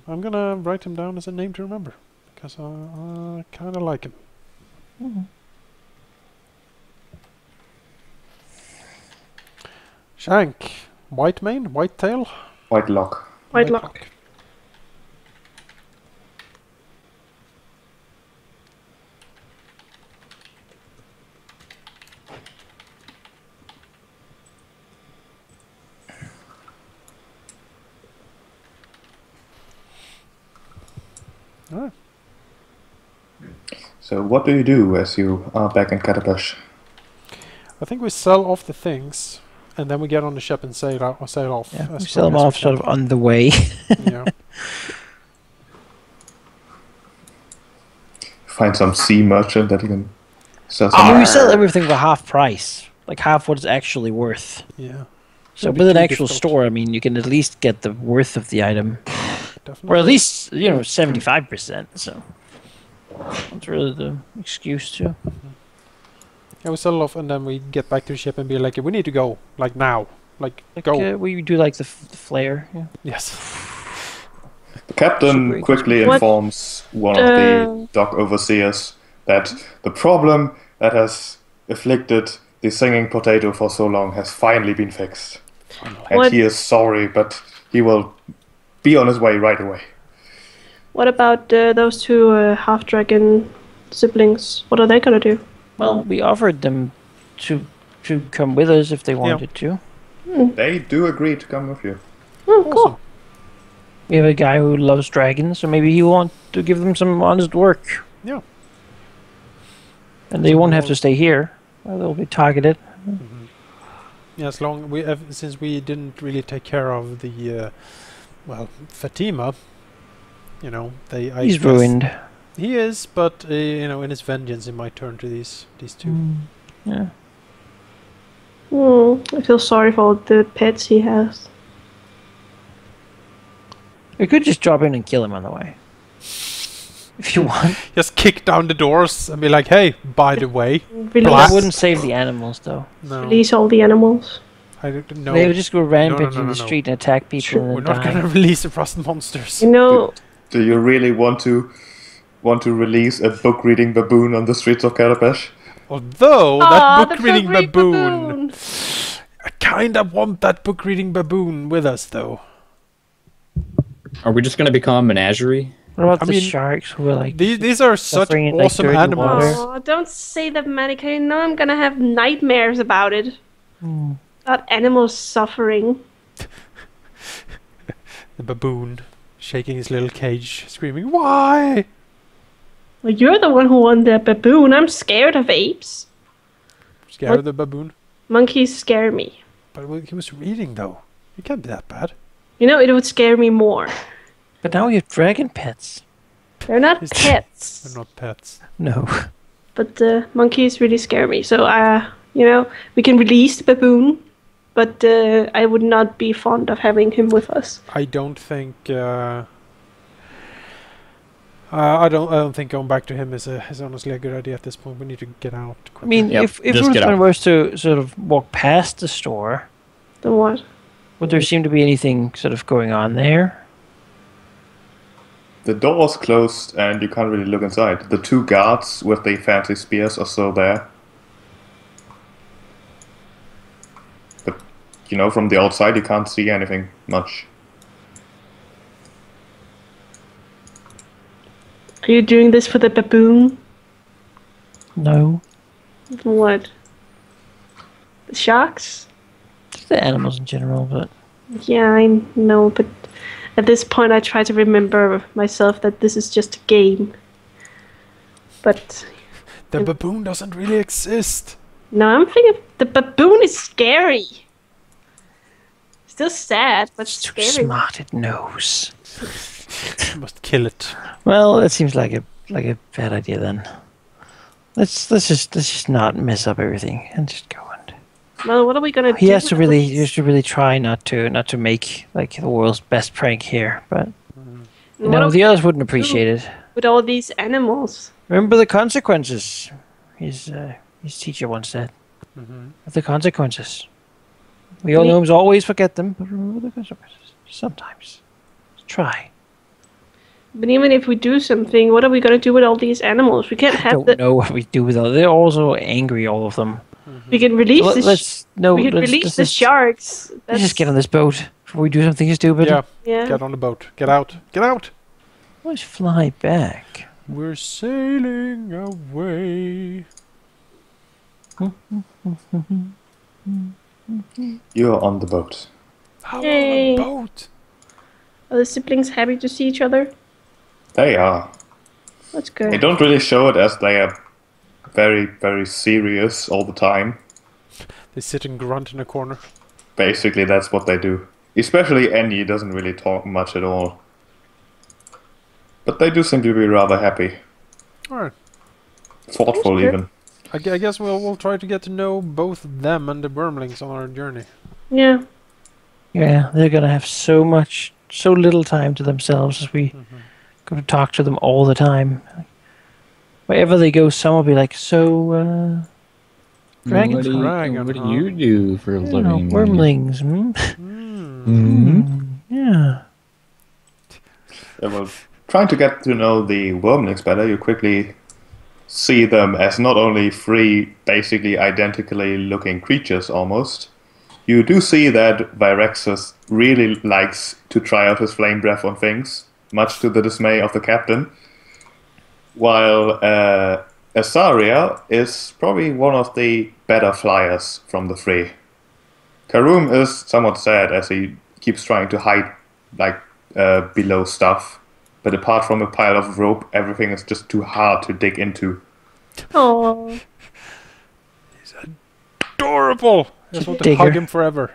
I'm gonna write him down as a name to remember because I kind of like him. Mhm. Shank, white mane, white tail, White lock. White lock. Alright. So what do you do as you are back in Katabash? I think we sell off the things, and then we get on the ship and sail off. Yeah. We as sell them quick as off we sort of can. on the way. Yeah. Find some sea merchant that you can sell I mean, some. we sell everything for half price, like half what it's actually worth. Yeah. So It'd be with an too actual difficult. store, I mean, you can at least get the worth of the item, Definitely. or at least 75%. So that's really the excuse too. Yeah, we sell off and then we get back to the ship and be like, we need to go, like now, like Like, go. we do like the flare. Yeah. Yes. The captain Super quickly What? informs one of the dock overseers that the problem that has afflicted the singing potato for so long has finally been fixed. And What? he is sorry, but he will be on his way right away. What about those two half-dragon siblings? What are they gonna do? Well, we offered them to come with us if they wanted to. They do agree to come with you. Oh, cool. We have a guy who loves dragons, so maybe he want to give them some honest work. Yeah. And they Some won't have more- to stay here. They'll be targeted. Yeah, as long since we didn't really take care of the Fatima, I He's guess ruined. He is, but in his vengeance, he might turn to these two. Yeah. I feel sorry for all the pets he has. We could just drop in and kill him on the way. If you want. Just kick down the doors and be like, "Hey, by the way, Release, That wouldn't save the animals, though. no, release all the animals. I don't know. They would just go rampage no, in no, the no. street and attack people Sure. and We're then not die. gonna release the rust monsters." You know, Do you really want to release a book reading baboon on the streets of Katabash? Although Aw, that the book reading book-read baboon, I kinda want that book reading baboon with us, though. Are we just going to become a menagerie? What about I the mean, sharks who are like... These are such Suffering in, like, awesome dirty animals. water. Oh, don't say that, Mannequin. You know I'm gonna have nightmares about it. About animals suffering. The baboon shaking his little cage, screaming, "Why?" Well, you're the one who won the baboon. I'm scared of apes. Scared What? of the baboon. Monkeys scare me. But he was reading, though. It can't be that bad. You know, it would scare me more. But now we have dragon pets. They're not They're pets. not pets. No. But monkeys really scare me. So, we can release the baboon. But I would not be fond of having him with us. I don't think. I don't think going back to him is honestly a good idea at this point. We need to get out. I quicker. mean, Yep, if just get Ruthven out. was to sort of walk past the store, Then what? would there seem to be anything sort of going on there? The door's closed and you can't really look inside. The two guards with the fancy spears are still there. But, from the outside you can't see anything much. Are you doing this for the baboon? No. What? The sharks? Just the animals in general, but Yeah, I know, but at this point I try to remember myself that this is just a game. But The baboon doesn't really exist. no, I'm thinking the baboon is scary. Still sad, but it's too scary. smart. It knows. You must kill it. Well, that seems like a bad idea then. Let's just not mess up everything and just go and. Well, what are we gonna do? He has to with really try not to make like the world's best prank here, but you what are know we the others gonna wouldn't do appreciate it. with all these animals? Remember the consequences. His teacher once said. The consequences. We all gnomes always forget them, but remember the consequences. Sometimes. Try. But even if we do something, what are we gonna do with all these animals? We can't I have don't know what we do with them. They're also angry, all of them. We can release So the let's sharks. Let's just get on this boat before we do something stupid. Yeah, Yeah. get on the boat. Get out. Get out. Let's fly back. We're sailing away. You're on the boat. How on Yay. a boat? Are the siblings happy to see each other? They are. That's They good. don't really show it as they are very, very serious all the time. They sit and grunt in a corner. Basically, that's what they do. Especially Annie doesn't really talk much at all. But they do seem to be rather happy. Alright. Thoughtful, That's good. even. I guess we'll try to get to know both them and the wormlings on our journey. Yeah. Yeah, they're gonna have so little time to themselves as we go to talk to them all the time. Wherever they go, some will be like, so, dragon What do Dragon, what do huh? you do for a you know, living? wormlings. Yeah. Well, trying to get to know the wormlings better, you quickly see them as not only three basically identically looking creatures almost. You do see that Virexus really likes to try out his flame breath on things, much to the dismay of the captain. While Asaria is probably one of the better flyers from the three. Karum is somewhat sad as he keeps trying to hide below stuff. But apart from a pile of rope, everything is just too hard to dig into. Oh. Adorable! I just want to Digger. hug him forever.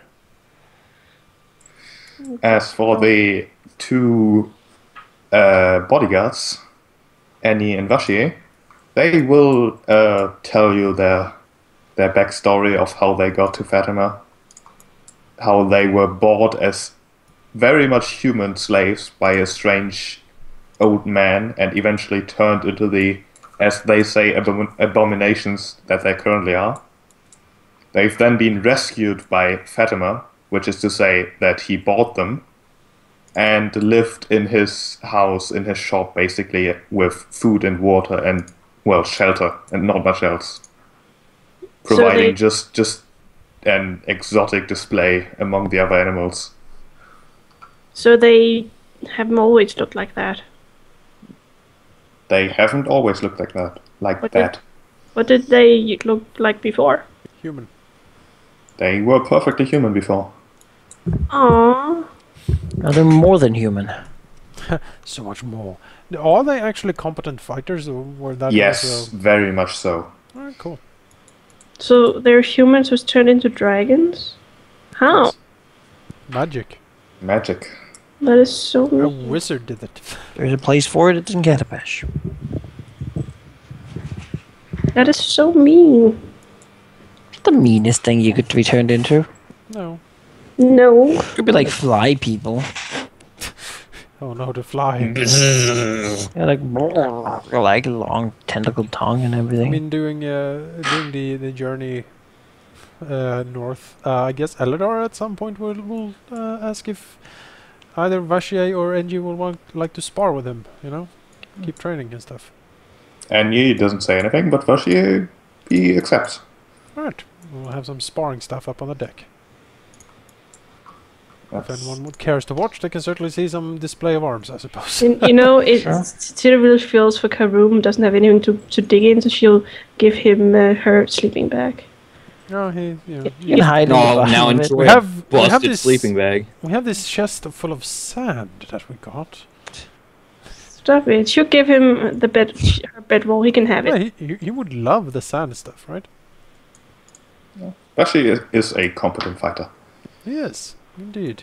As for the two bodyguards, Annie and Vashier, they will tell you their backstory of how they got to Fatima, how they were bought as very much human slaves by a strange old man and eventually turned into the, as they say, abominations that they currently are. They've then been rescued by Fatima, which is to say that he bought them, and lived in his house, in his shop, basically, with food and water and, well, shelter, and not much else. Providing just an exotic display among the other animals. So they haven't always looked like that. They haven't always looked like that. What did they look like before? Human. They were perfectly human before. Aww. Now they're more than human. So much more. Are they actually competent fighters, or were that Yes, also... very much so. Alright, cool. So they're humans who's turned into dragons? How? Magic. Magic. That is so A mean. wizard did it. There's a place for it. It's in Catapesh. That is so mean. It's the meanest thing you could be turned into. No. No. Could be like fly people. Oh no, the flying. Yeah, like long tentacled tongue and I everything. mean, doing the journey north, I guess Eladar at some point will ask if either Vashier or Engie will like to spar with him, you know? Keep training and stuff. And he doesn't say anything, but Vashi, he accepts. Alright, we'll have some sparring stuff up on the deck. If anyone cares to watch, they can certainly see some display of arms, I suppose. You know, Sure. Tira really feels for Karoom doesn't have anything to dig into. She'll give him her sleeping bag. No, you You can hide in the No, bottom now of it. enjoy We a have busted this- sleeping bag. we have this chest full of sand that we got. Stop it. She'll give him the her bedroll. He can have it. Yeah, he would love the sand stuff, right? But she is a competent fighter. Yes, indeed.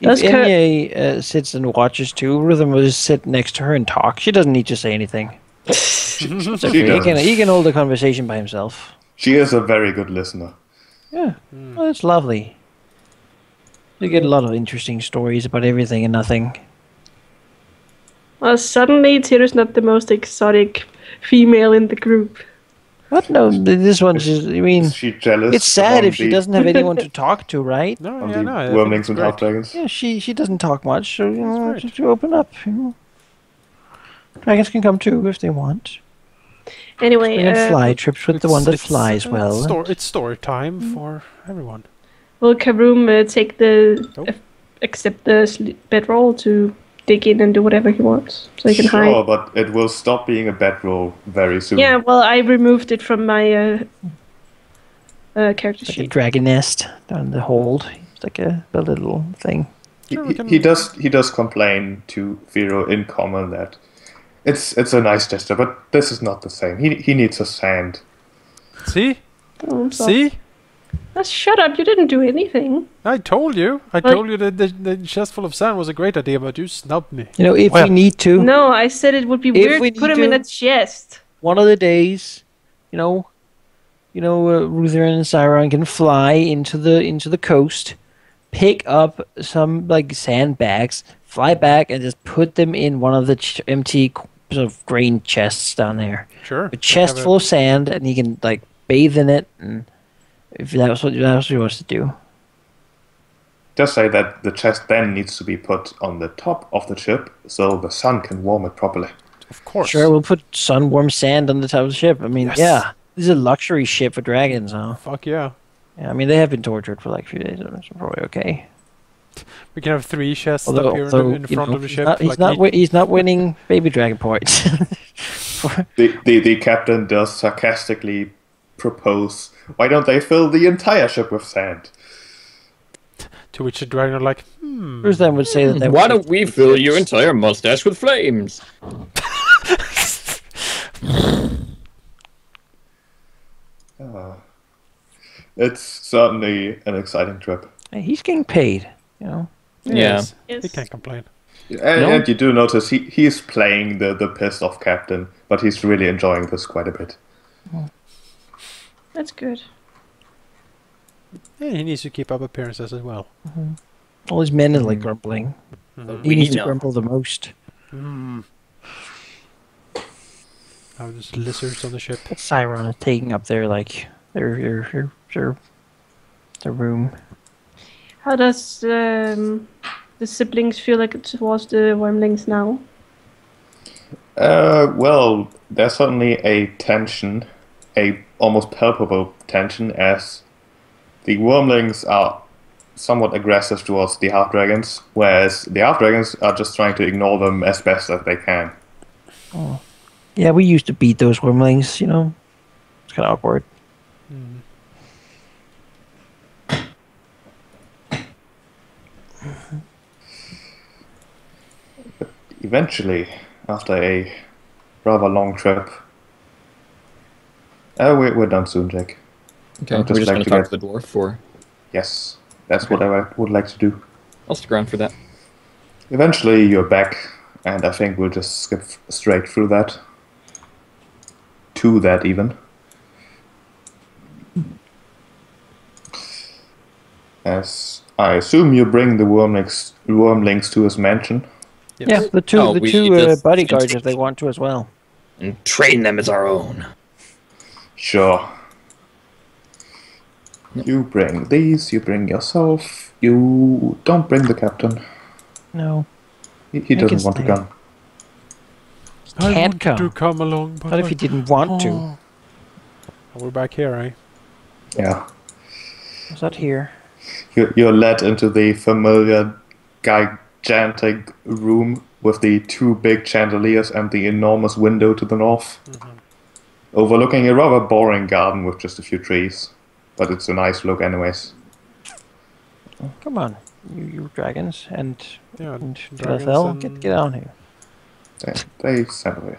Does If Ka- Enya sits and watches too, Rhythm will just sit next to her and talk. She doesn't need to say anything. It's okay. He doesn't. he can hold the conversation by himself. She is a very good listener. Yeah, well, that's lovely. You get a lot of interesting stories about everything and nothing. Well, suddenly Tira's not the most exotic female in the group. What? No, this one's just, I mean, Is she jealous? it's sad among if she the- doesn't have anyone to talk to, right? No, on yeah, the no. I think wormlings it's and great. half dragons? Yeah, she doesn't talk much, so you know, great. just to open up. You know. Dragons can come too if they want. Anyway, We can fly trips with the one that It's, flies well. It's story time for everyone. will Karoom take the Oh. accept the bedroll to dig in and do whatever he wants, so he can Sure, hide? but it will stop being a bedroll very soon. Yeah, well, I removed it from my character Like a sheet. dragon nest down in the hold. It's like a little thing. Sure, we can- He does complain to Vero in common that it's a nice gesture, but this is not the same. He needs a sand. See? Oh, I'm sorry. See? Shut up! You didn't do anything. I told you. I Like- told you that the chest full of sand was a great idea, but you snubbed me. You know, if Well, we need to, No, I said it would be weird we to put need him in to- a chest. one of the days, Ruther and Cyron can fly into the coast, pick up some like sandbags, fly back, and just put them in one of the empty sort of grain chests down there. Sure. A chest Have full of sand, and he can like bathe in it, and if that's what he wants to do. Just say that the chest then needs to be put on the top of the ship so the sun can warm it properly. Of course. Sure, we'll put sun-warm sand on the top of the ship. I mean, Yes. yeah, this is a luxury ship for dragons, huh? Fuck yeah. Yeah, I mean, they have been tortured for like a few days, so it's probably okay. We can have 3 chests up Although, here in you front know, of the ship. he's not winning baby dragon points. The captain does sarcastically propose, why don't they fill the entire ship with sand? To which the dragon are like, Bruce then would say that. Why don't we fill your entire mustache with flames? It's certainly an exciting trip. Hey, he's getting paid, you know. Yeah. yes, Yes. he can't complain. And you do notice he's playing the pissed off captain, but he's really enjoying this quite a bit. That's good. Yeah, he needs to keep up appearances as well. All these men are like grumbling. Mm-hmm. He needs to know. grumble the most. Now there's lizards on the ship. Cyron is taking up their room. How does the siblings feel like it towards the wormlings now? Well, there's certainly a tension, a almost palpable tension, as the wormlings are somewhat aggressive towards the half dragons, whereas the half dragons are just trying to ignore them as best as they can. Yeah, we used to beat those wormlings, you know. It's kind of awkward. Eventually, after a rather long trip, we're done soon, Jake. Okay, I'd we're just just like going to to talk get- to the dwarf for... Yes, that's what I would like to do. I'll stick around for that. Eventually, you're back, and I think we'll just skip straight through that. To that, even. As I assume you bring the wormlings to his mansion. Yes. Yeah, the two Oh, we just- bodyguards if they want to as well. And train them as our own. Sure. You bring these, you bring yourself. You don't bring the captain. No, He can doesn't want to stay. come. I can't wanted to come. come along, but not if he didn't want to. Oh, we're back here, eh? Yeah. Is that here? You're led into the familiar gigantic room with the two big chandeliers and the enormous window to the north, overlooking a rather boring garden with just a few trees. But it's a nice look anyways. Come on, you dragons and Yeah, Rahal, dragons get on here. They stand away.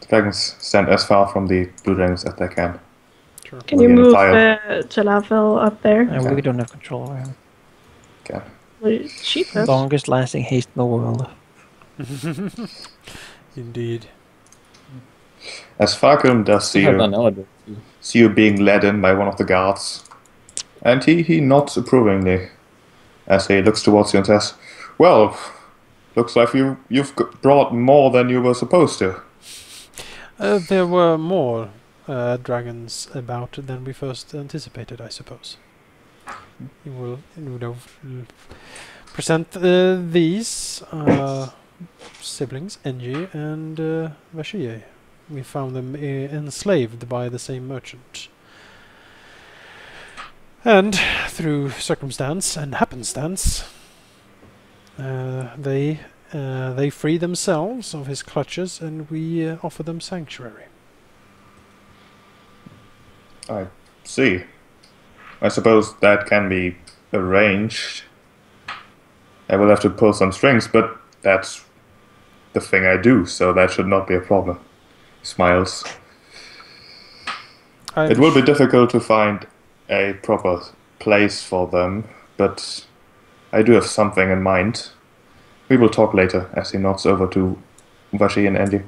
The dragons stand as far from the blue dragons as they can. Sure. Can you We're gonna move fire. Talafel up there? And we don't have control over him. Okay. Well, she does. Longest lasting haste in the world. Indeed. As Farkum does see Have you, done elevator. see you being led in by one of the guards, and he nods approvingly as he looks towards you and says, "Well, looks like you've brought more than you were supposed to." There were more dragons about than we first anticipated, I suppose. You will, present these siblings, Engi and Vashie. We found them enslaved by the same merchant. And through circumstance and happenstance, they free themselves of his clutches, and we offer them sanctuary. I see. I suppose that can be arranged. I will have to pull some strings, but that's the thing I do, so that should not be a problem. He smiles. It will be difficult to find a proper place for them, but I do have something in mind. We will talk later, as he nods over to Vashi and Andy.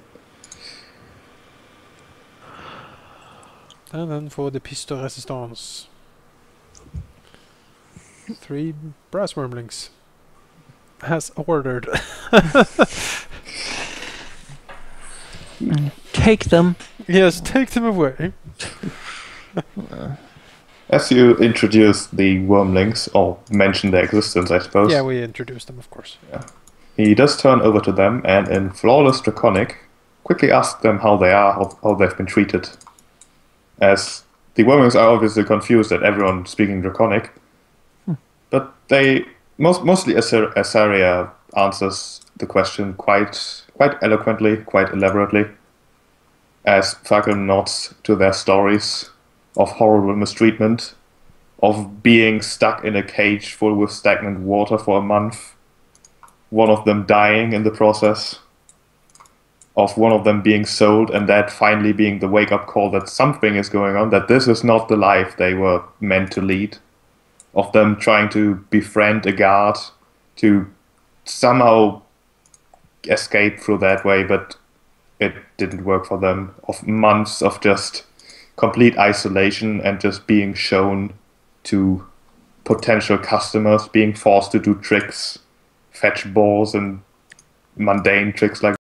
And then for the piece de resistance, 3 brass wormlings, as ordered. Take them. Yes, take them away. As you introduce the wormlings, or mention their existence, I suppose, Yeah, we introduced them, of course. he does turn over to them and, in flawless Draconic, quickly asks them how they are, how they've been treated. As the wormlings are obviously confused at everyone speaking Draconic, but they mostly Asaria answers the question quite eloquently, quite elaborately, as Falcon nods to their stories of horrible mistreatment, of being stuck in a cage full with stagnant water for a month, one of them dying in the process, of one of them being sold, and that finally being the wake-up call that something is going on, that this is not the life they were meant to lead, of them trying to befriend a guard, to somehow escape through that way, but it didn't work for them, of months of just complete isolation and just being shown to potential customers, being forced to do tricks, fetch balls and mundane tricks like